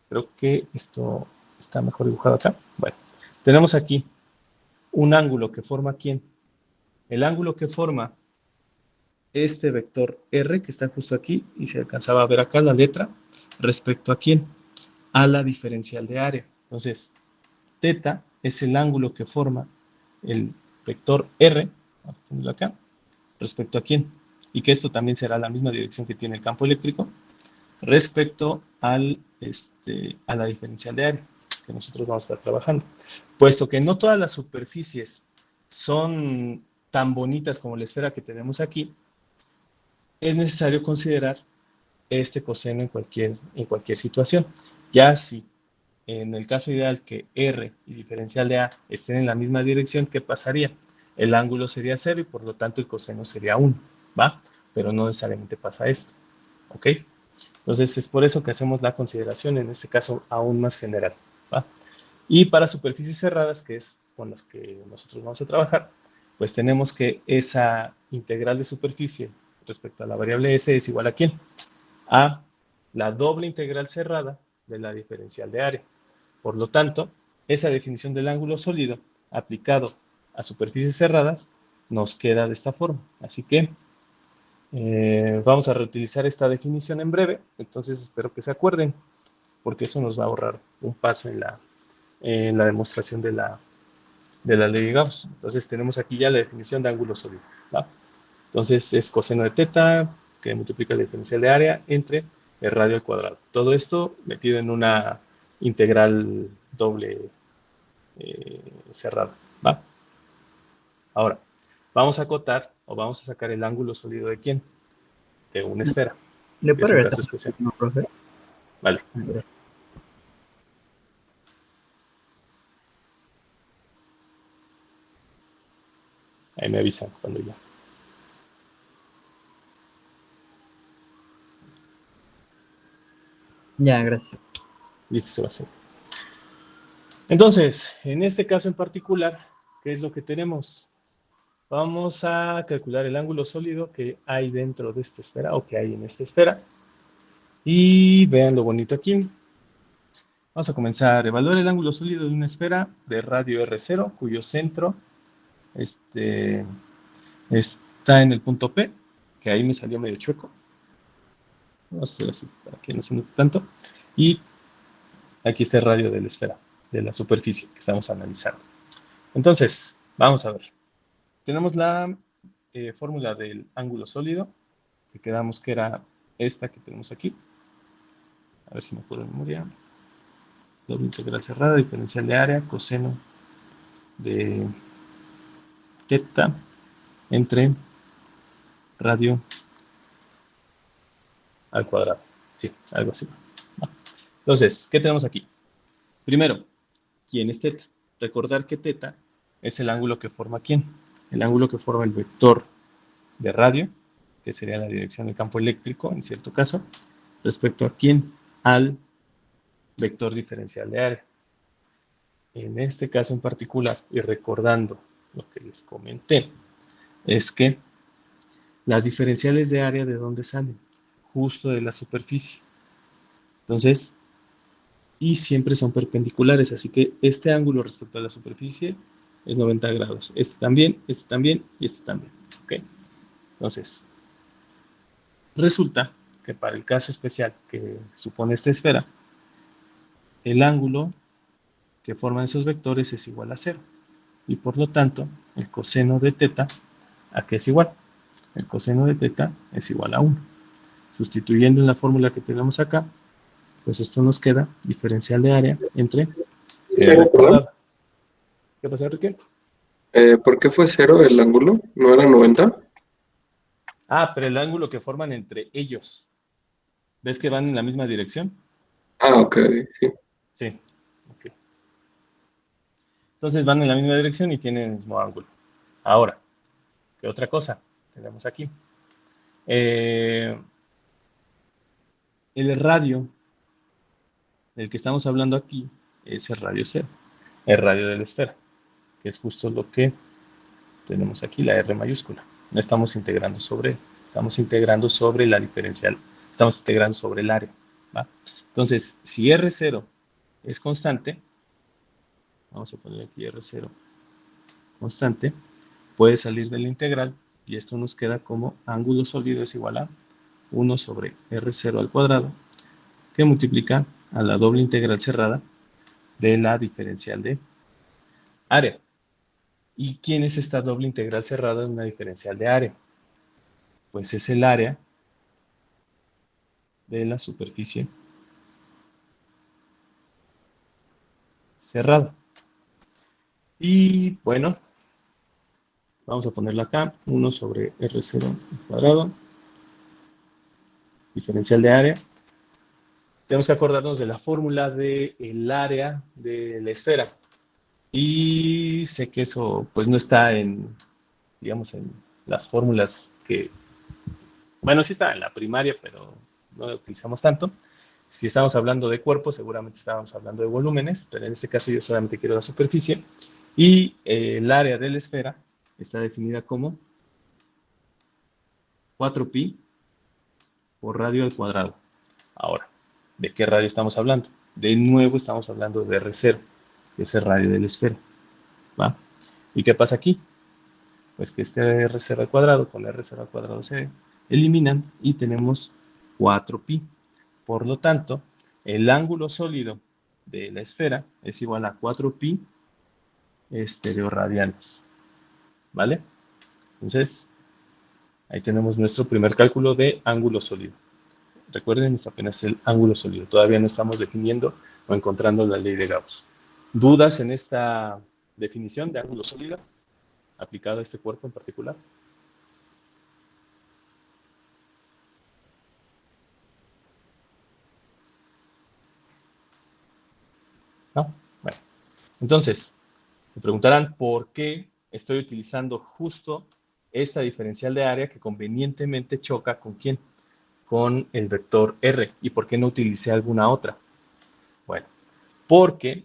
Creo que esto está mejor dibujado acá. Bueno, tenemos aquí un ángulo que forma ¿quién? El ángulo que forma este vector R, que está justo aquí, y se alcanzaba a ver acá la letra, respecto a ¿quién? A la diferencial de área. Entonces, teta es el ángulo que forma el vector R, vamos a ponerlo acá, respecto a quién. Y que esto también será la misma dirección que tiene el campo eléctrico, respecto al, a la diferencial de área que nosotros vamos a estar trabajando. Puesto que no todas las superficies son tan bonitas como la esfera que tenemos aquí, es necesario considerar este coseno en cualquier situación. Ya si en el caso ideal que R y diferencial de A estén en la misma dirección, ¿qué pasaría? El ángulo sería 0 y por lo tanto el coseno sería 1, ¿va? Pero no necesariamente pasa esto, ¿ok? Entonces es por eso que hacemos la consideración, en este caso aún más general, ¿va? Y para superficies cerradas, que es con las que nosotros vamos a trabajar, pues tenemos que esa integral de superficie respecto a la variable S es igual a ¿quién? A la doble integral cerrada de la diferencial de área. Por lo tanto, esa definición del ángulo sólido aplicado a superficies cerradas nos queda de esta forma. Así que vamos a reutilizar esta definición en breve, entonces espero que se acuerden, porque eso nos va a ahorrar un paso en la demostración de la ley de Gauss. Entonces tenemos aquí ya la definición de ángulo sólido, ¿va? Entonces es coseno de teta, que multiplica la diferencial de área entre el radio al cuadrado. Todo esto metido en una integral doble cerrada, ¿va? Ahora, vamos a acotar o vamos a sacar el ángulo sólido de ¿quién? De una esfera, ¿Le que es puedo un regresar, caso especial. no, profe? Vale. A ver. Ahí me avisan cuando ya. Ya, gracias. Listo, Sebastián. Entonces, en este caso en particular, ¿qué es lo que tenemos? Vamos a calcular el ángulo sólido que hay dentro de esta esfera o que hay en esta esfera. Y vean lo bonito aquí. Vamos a comenzar a evaluar el ángulo sólido de una esfera de radio R0, cuyo centro está en el punto P, que ahí me salió medio chueco. Vamos a hacer así para que no se note tanto. Y aquí está el radio de la esfera, de la superficie que estamos analizando. Entonces, vamos a ver. Tenemos la fórmula del ángulo sólido, que quedamos que era esta que tenemos aquí. A ver si me acuerdo de memoria. Doble integral cerrada, diferencial de área, coseno de teta entre radio al cuadrado. Sí, algo así. Entonces, ¿qué tenemos aquí? Primero, ¿quién es teta? Recordar que teta es el ángulo que forma ¿quién? El ángulo que forma el vector de radio, que sería la dirección del campo eléctrico, en cierto caso, respecto a quién? Al vector diferencial de área. En este caso en particular, y recordando lo que les comenté, es que las diferenciales de área, ¿de dónde salen? Justo de la superficie. Entonces, y siempre son perpendiculares, así que este ángulo respecto a la superficie es 90 grados. Este también y este también. ¿Ok? Entonces, resulta que para el caso especial que supone esta esfera, el ángulo que forman esos vectores es igual a 0. Y por lo tanto, el coseno de teta, ¿a qué es igual? El coseno de teta es igual a 1. Sustituyendo en la fórmula que tenemos acá, pues esto nos queda diferencial de área entre r Perdón. cuadrado. ¿Qué pasa, Enrique? ¿Por qué fue 0 el ángulo? ¿No era 90? Ah, pero el ángulo que forman entre ellos. ¿Ves que van en la misma dirección? Ah, ok, sí. Sí. Ok. Entonces van en la misma dirección y tienen el mismo ángulo. Ahora, ¿qué otra cosa tenemos aquí? El radio del que estamos hablando aquí es el radio cero, el radio de la esfera, que es justo lo que tenemos aquí, la R mayúscula. No estamos integrando sobre él, estamos integrando sobre la diferencial, estamos integrando sobre el área. ¿Va? Entonces, si R0 es constante, vamos a poner aquí R0 constante, puede salir de la integral y esto nos queda como ángulo sólido es igual a 1 sobre R0 al cuadrado, que multiplica a la doble integral cerrada de la diferencial de área. ¿Y quién es esta doble integral cerrada de una diferencial de área? Pues es el área de la superficie cerrada. Y bueno, vamos a ponerlo acá, 1 sobre R0 al cuadrado, diferencial de área. Tenemos que acordarnos de la fórmula del área de la esfera. Y sé que eso pues no está en, digamos, en las fórmulas que, bueno, sí está en la primaria, pero no la utilizamos tanto. Si estamos hablando de cuerpos, seguramente estábamos hablando de volúmenes, pero en este caso yo solamente quiero la superficie. Y el área de la esfera está definida como 4pi por radio al cuadrado. Ahora, ¿de qué radio estamos hablando? De nuevo estamos hablando de R0, que es el radio de la esfera. ¿Va? ¿Y qué pasa aquí? Pues que este R0 al cuadrado con R0 al cuadrado se eliminan y tenemos 4pi. Por lo tanto, el ángulo sólido de la esfera es igual a 4pi estereoradianes. ¿Vale? Entonces, ahí tenemos nuestro primer cálculo de ángulo sólido. Recuerden, esto apenas es el ángulo sólido. Todavía no estamos definiendo o encontrando la ley de Gauss. ¿Dudas en esta definición de ángulo sólido aplicado a este cuerpo en particular? ¿No? Bueno, entonces, se preguntarán por qué estoy utilizando justo esta diferencial de área que convenientemente choca con quién, con el vector R, y por qué no utilicé alguna otra. Bueno, porque,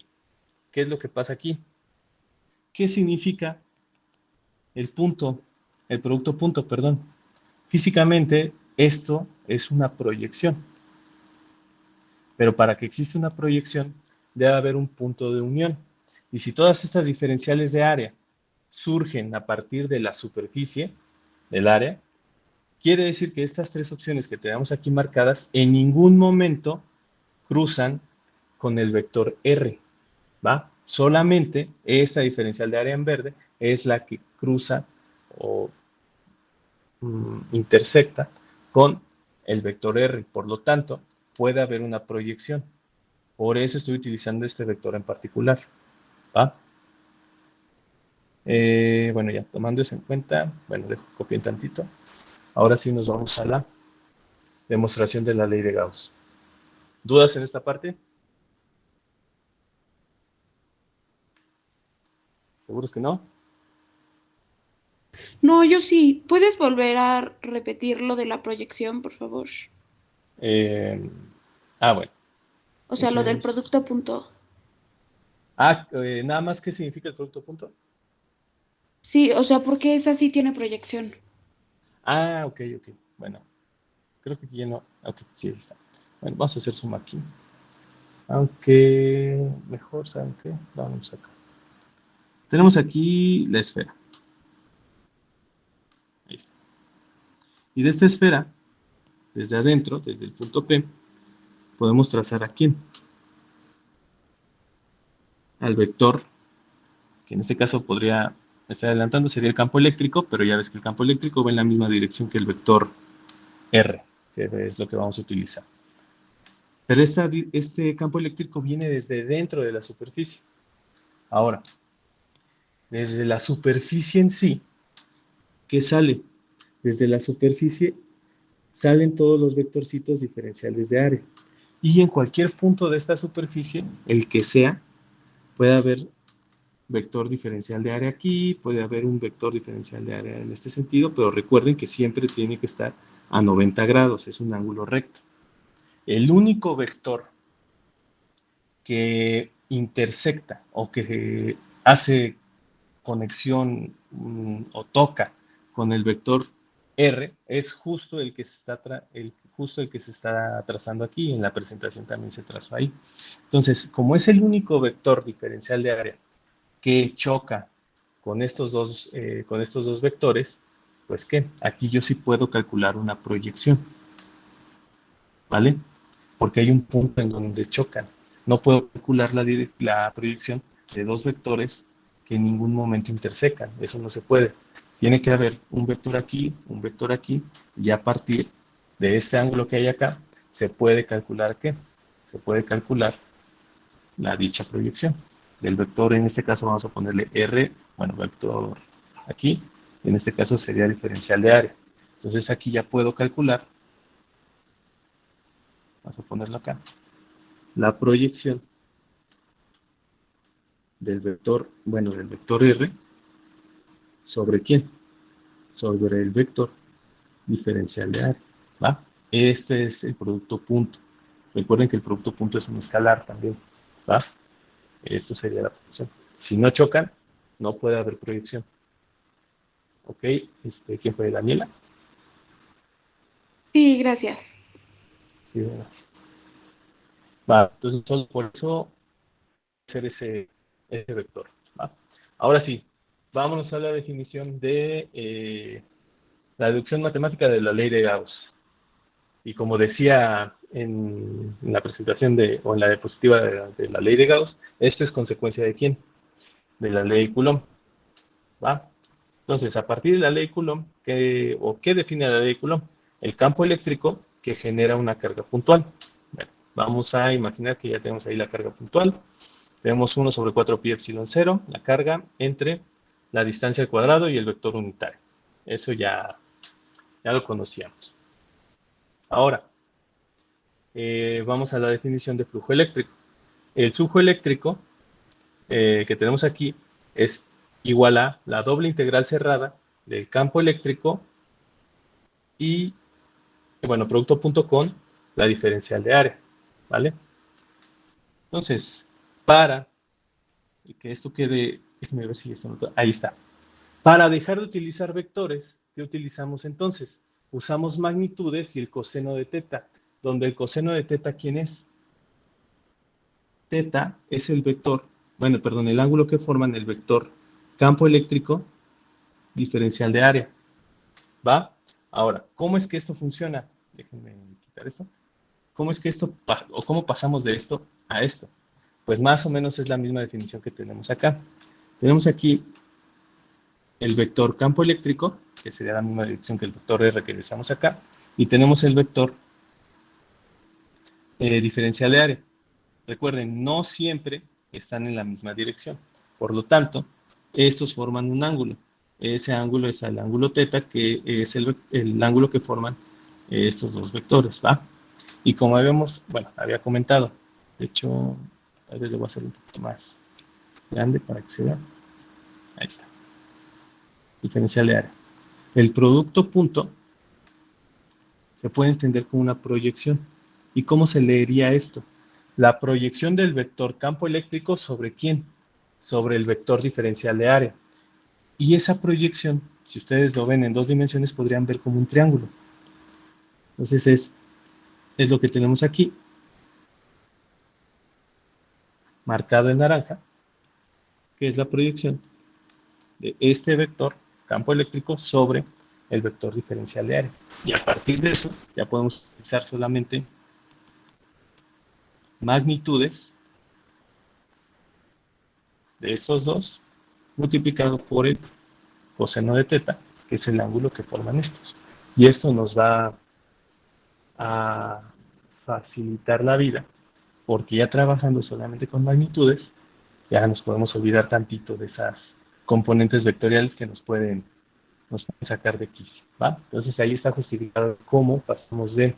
¿qué es lo que pasa aquí? ¿Qué significa el punto, el producto punto, perdón? Físicamente, esto es una proyección, pero para que exista una proyección, debe haber un punto de unión. Y si todas estas diferenciales de área surgen a partir de la superficie del área, quiere decir que estas tres opciones que tenemos aquí marcadas en ningún momento cruzan con el vector R, ¿va? Solamente esta diferencial de área en verde es la que cruza o intersecta con el vector R. Por lo tanto, puede haber una proyección. Por eso estoy utilizando este vector en particular, ¿va? Bueno, ya tomando eso en cuenta, bueno, dejo copien tantito. Ahora sí nos vamos a la demostración de la ley de Gauss. ¿Dudas en esta parte? ¿Seguros que no? No, yo sí. ¿Puedes volver a repetir lo de la proyección, por favor? Eh, bueno. O sea, lo del Entonces, producto punto. nada más, ¿qué significa el producto punto? Sí, o sea, porque esa sí tiene proyección. Ok. Bueno, creo que aquí ya no. Ok, sí, está. Bueno, vamos a hacer suma aquí. Aunque mejor, ¿saben qué? Vamos acá. Tenemos aquí la esfera. Ahí está. Y de esta esfera, desde adentro, desde el punto P, podemos trazar a quién. al vector, que en este caso podría estar adelantando, sería el campo eléctrico, pero ya ves que el campo eléctrico va en la misma dirección que el vector R, que es lo que vamos a utilizar. Pero este campo eléctrico viene desde dentro de la superficie. Ahora, desde la superficie en sí, ¿qué sale? Desde la superficie salen todos los vectorcitos diferenciales de área. Y en cualquier punto de esta superficie, el que sea, puede haber vector diferencial de área aquí, puede haber un vector diferencial de área en este sentido, pero recuerden que siempre tiene que estar a 90 grados, es un ángulo recto. El único vector que intersecta o que hace conexión o toca con el vector R es justo el que se está trazando aquí. En la presentación también se trazó ahí. Entonces, como es el único vector diferencial de área que choca con estos dos vectores, pues ¿qué? Aquí yo sí puedo calcular una proyección, ¿vale? Porque hay un punto en donde chocan. No puedo calcular la proyección de dos vectores que en ningún momento intersecan. Eso no se puede. Tiene que haber un vector aquí, y a partir de este ángulo que hay acá, se puede calcular ¿qué? Se puede calcular la dicha proyección del vector. En este caso vamos a ponerle R, bueno, vector aquí, en este caso sería diferencial de área. Entonces aquí ya puedo calcular, vamos a ponerlo acá, la proyección del vector, bueno, del vector R, ¿sobre quién? Sobre el vector diferencial de área, ¿va? Este es el producto punto. Recuerden que el producto punto es un escalar también, ¿va? Esto sería la proyección. Si no chocan, no puede haber proyección. ¿Ok? ¿Quién fue? ¿Daniela? Sí, gracias. Sí, bueno. Va, entonces solo por eso hacer ese vector, ¿va? Ahora sí, vámonos a la definición de la deducción matemática de la ley de Gauss. Y como decía en la presentación o en la diapositiva de la ley de Gauss, esto es consecuencia ¿de quién? De la ley de Coulomb, ¿va? Entonces, a partir de la ley de Coulomb, ¿qué define la ley de Coulomb? El campo eléctrico que genera una carga puntual. Bueno, vamos a imaginar que ya tenemos ahí la carga puntual. Tenemos 1 sobre 4 pi epsilon 0, la carga entre la distancia al cuadrado y el vector unitario. Eso ya lo conocíamos. Ahora, vamos a la definición de flujo eléctrico. El flujo eléctrico que tenemos aquí es igual a la doble integral cerrada del campo eléctrico y, bueno, producto punto con la diferencial de área, ¿vale? Entonces, para que esto quede, déjenme ver si está anotado, ahí está. Para dejar de utilizar vectores, ¿qué utilizamos entonces? Usamos magnitudes y el coseno de teta, donde el coseno de teta, ¿quién es? Teta es el vector, bueno, perdón, el ángulo que forman el vector campo eléctrico diferencial de área, ¿va? Ahora, ¿cómo es que esto funciona? Déjenme quitar esto. ¿Cómo es que esto pasa, o cómo pasamos de esto a esto? Pues más o menos es la misma definición que tenemos acá. Tenemos aquí el vector campo eléctrico, que sería la misma dirección que el vector R que usamos acá, y tenemos el vector diferencial de área. Recuerden, no siempre están en la misma dirección. Por lo tanto, estos forman un ángulo. Ese ángulo es el ángulo teta, que es el ángulo que forman estos dos vectores, ¿va? Y como había comentado, de hecho, tal vez debo hacer un poquito más grande para que se vea. Ahí está. Diferencial de área. El producto punto se puede entender como una proyección. ¿Y cómo se leería esto? La proyección del vector campo eléctrico ¿sobre quién? Sobre el vector diferencial de área. Y esa proyección, si ustedes lo ven en dos dimensiones, podrían ver como un triángulo. Entonces es lo que tenemos aquí, marcado en naranja, que es la proyección de este vector campo eléctrico sobre el vector diferencial de área. Y a partir de eso, ya podemos utilizar solamente magnitudes de estos dos multiplicado por el coseno de teta, que es el ángulo que forman estos. Y esto nos va a facilitar la vida, porque ya trabajando solamente con magnitudes, ya nos podemos olvidar tantito de esas componentes vectoriales que nos pueden sacar de quicio, ¿va? Entonces ahí está justificado cómo pasamos de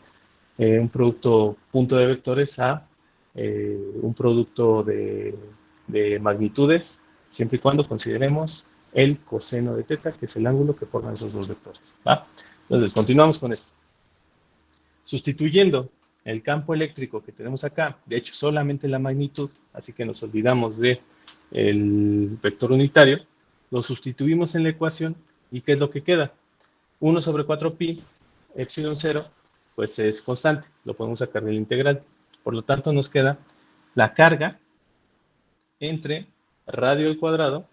un producto punto de vectores a un producto de magnitudes, siempre y cuando consideremos el coseno de teta, que es el ángulo que forman esos dos vectores, ¿va? Entonces, continuamos con esto. Sustituyendo el campo eléctrico que tenemos acá, de hecho solamente la magnitud, así que nos olvidamos de el vector unitario, lo sustituimos en la ecuación y ¿qué es lo que queda? 1 sobre 4pi, epsilon 0, pues es constante, lo podemos sacar del integral. Por lo tanto nos queda la carga entre radio al cuadrado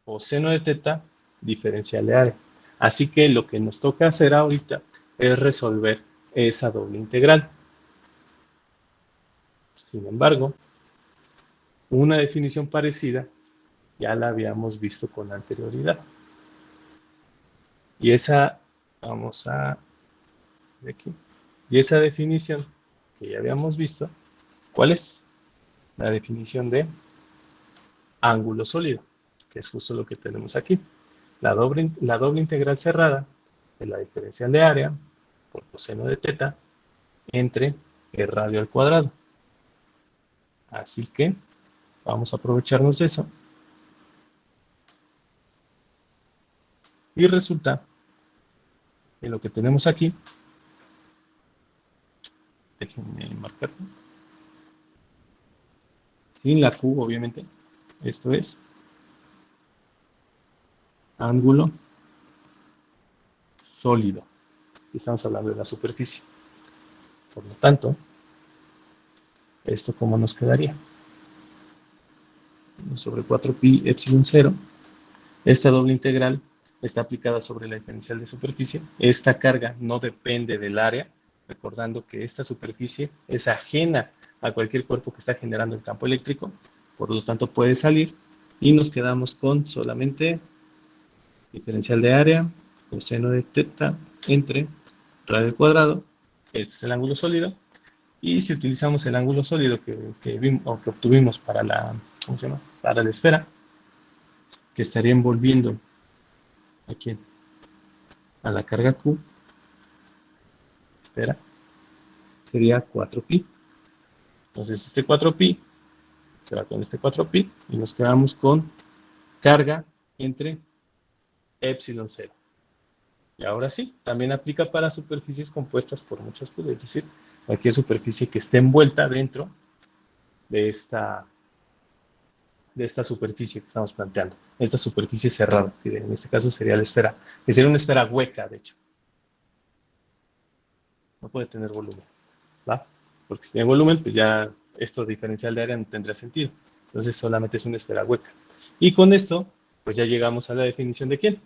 o seno de teta diferencial de área. Así que lo que nos toca hacer ahorita es resolver esa doble integral. Sin embargo, una definición parecida ya la habíamos visto con anterioridad. Y esa, vamos a de aquí. Y esa definición que ya habíamos visto, ¿cuál es? La definición de ángulo sólido, que es justo lo que tenemos aquí. La doble integral cerrada de la diferencial de área por coseno de teta entre el radio al cuadrado. Así que vamos a aprovecharnos de eso. Y resulta que lo que tenemos aquí, déjenme marcarlo, sin la Q obviamente, esto es ángulo sólido. Estamos hablando de la superficie. Por lo tanto, ¿esto cómo nos quedaría? 1 sobre 4pi epsilon 0. Esta doble integral está aplicada sobre la diferencial de superficie. Esta carga no depende del área, recordando que esta superficie es ajena a cualquier cuerpo que está generando el campo eléctrico, por lo tanto puede salir y nos quedamos con solamente diferencial de área, coseno de teta entre radio al cuadrado, este es el ángulo sólido, y si utilizamos el ángulo sólido que obtuvimos para la, ¿cómo se llama? Para la esfera, que estaría envolviendo aquí a la carga Q, esfera, sería 4pi. Entonces este 4pi se va con este 4pi y nos quedamos con carga entre epsilon 0. Y ahora sí, también aplica para superficies compuestas por muchas Q, es decir, cualquier superficie que esté envuelta dentro de esta superficie que estamos planteando, esta superficie cerrada, que en este caso sería la esfera, que sería una esfera hueca, de hecho. No puede tener volumen, ¿va? Porque si tiene volumen, pues ya esto diferencial de área no tendría sentido. Entonces solamente es una esfera hueca. Y con esto, pues ya llegamos a la definición de ¿quién?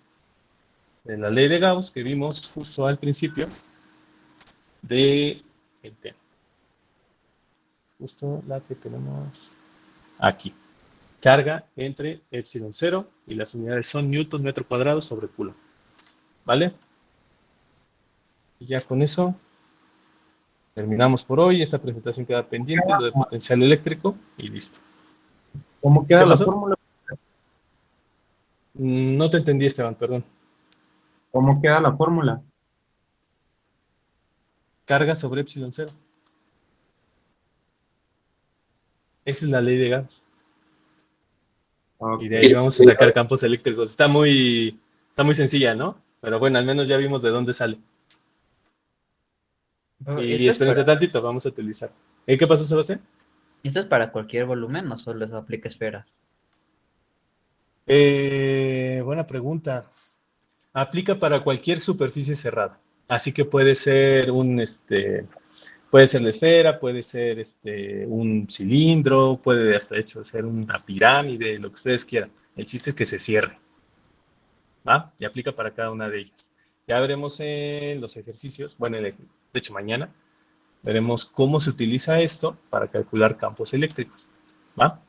De la ley de Gauss que vimos justo al principio de el tema. Justo la que tenemos aquí. Carga entre epsilon 0 y las unidades son newton metro cuadrado sobre coulomb. ¿Vale? Y ya con eso terminamos por hoy. Esta presentación queda pendiente, lo de potencial eléctrico y listo. ¿Cómo queda ¿Qué la pasó? fórmula? No te entendí, Esteban, perdón. ¿Cómo queda la fórmula? Carga sobre epsilon 0. Esa es la ley de Gauss. Ok. Y de ahí vamos a sacar campos eléctricos. Está muy sencilla, ¿no? Pero bueno, al menos ya vimos de dónde sale. Y Esto es espérense para, tantito, vamos a utilizar. ¿Qué pasó, Sebastián? esto es para cualquier volumen, no solo se aplica a esferas. Buena pregunta. Aplica para cualquier superficie cerrada. Así que puede ser puede ser la esfera, puede ser un cilindro, puede hasta hecho ser una pirámide, lo que ustedes quieran. El chiste es que se cierre. ¿Va? Y aplica para cada una de ellas. Ya veremos en los ejercicios, bueno, de hecho mañana, veremos cómo se utiliza esto para calcular campos eléctricos. ¿Va?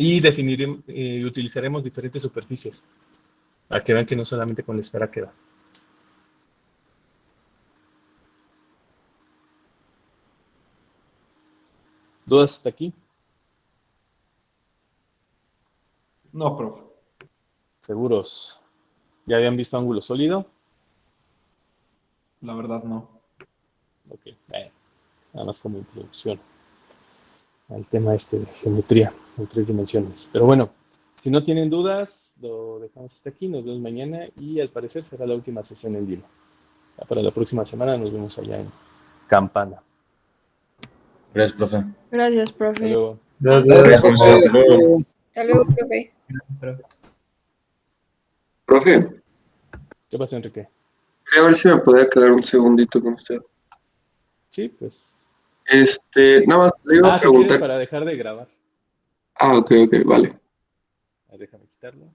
Y utilizaremos diferentes superficies para que vean que no solamente con la esfera queda. ¿Dudas hasta aquí? No, profe. ¿Seguros? ¿Ya habían visto ángulo sólido? La verdad no. Ok, bueno, nada más como introducción al tema este de geometría en 3 dimensiones. Pero bueno, si no tienen dudas, lo dejamos hasta aquí, nos vemos mañana y al parecer será la última sesión en vivo. Ya para la próxima semana nos vemos allá en Campana. Gracias, profe. Gracias, Hasta profe. luego. Gracias. Gracias, profe. Hasta luego. Hasta luego, profe. Pero- Profe, ¿Qué pasa, Enrique? quería ver si me podía quedar un segundito con usted. Sí, pues. Nada más le iba a Si quieres preguntar. para dejar de grabar. Ah, ok, vale. Déjame quitarlo.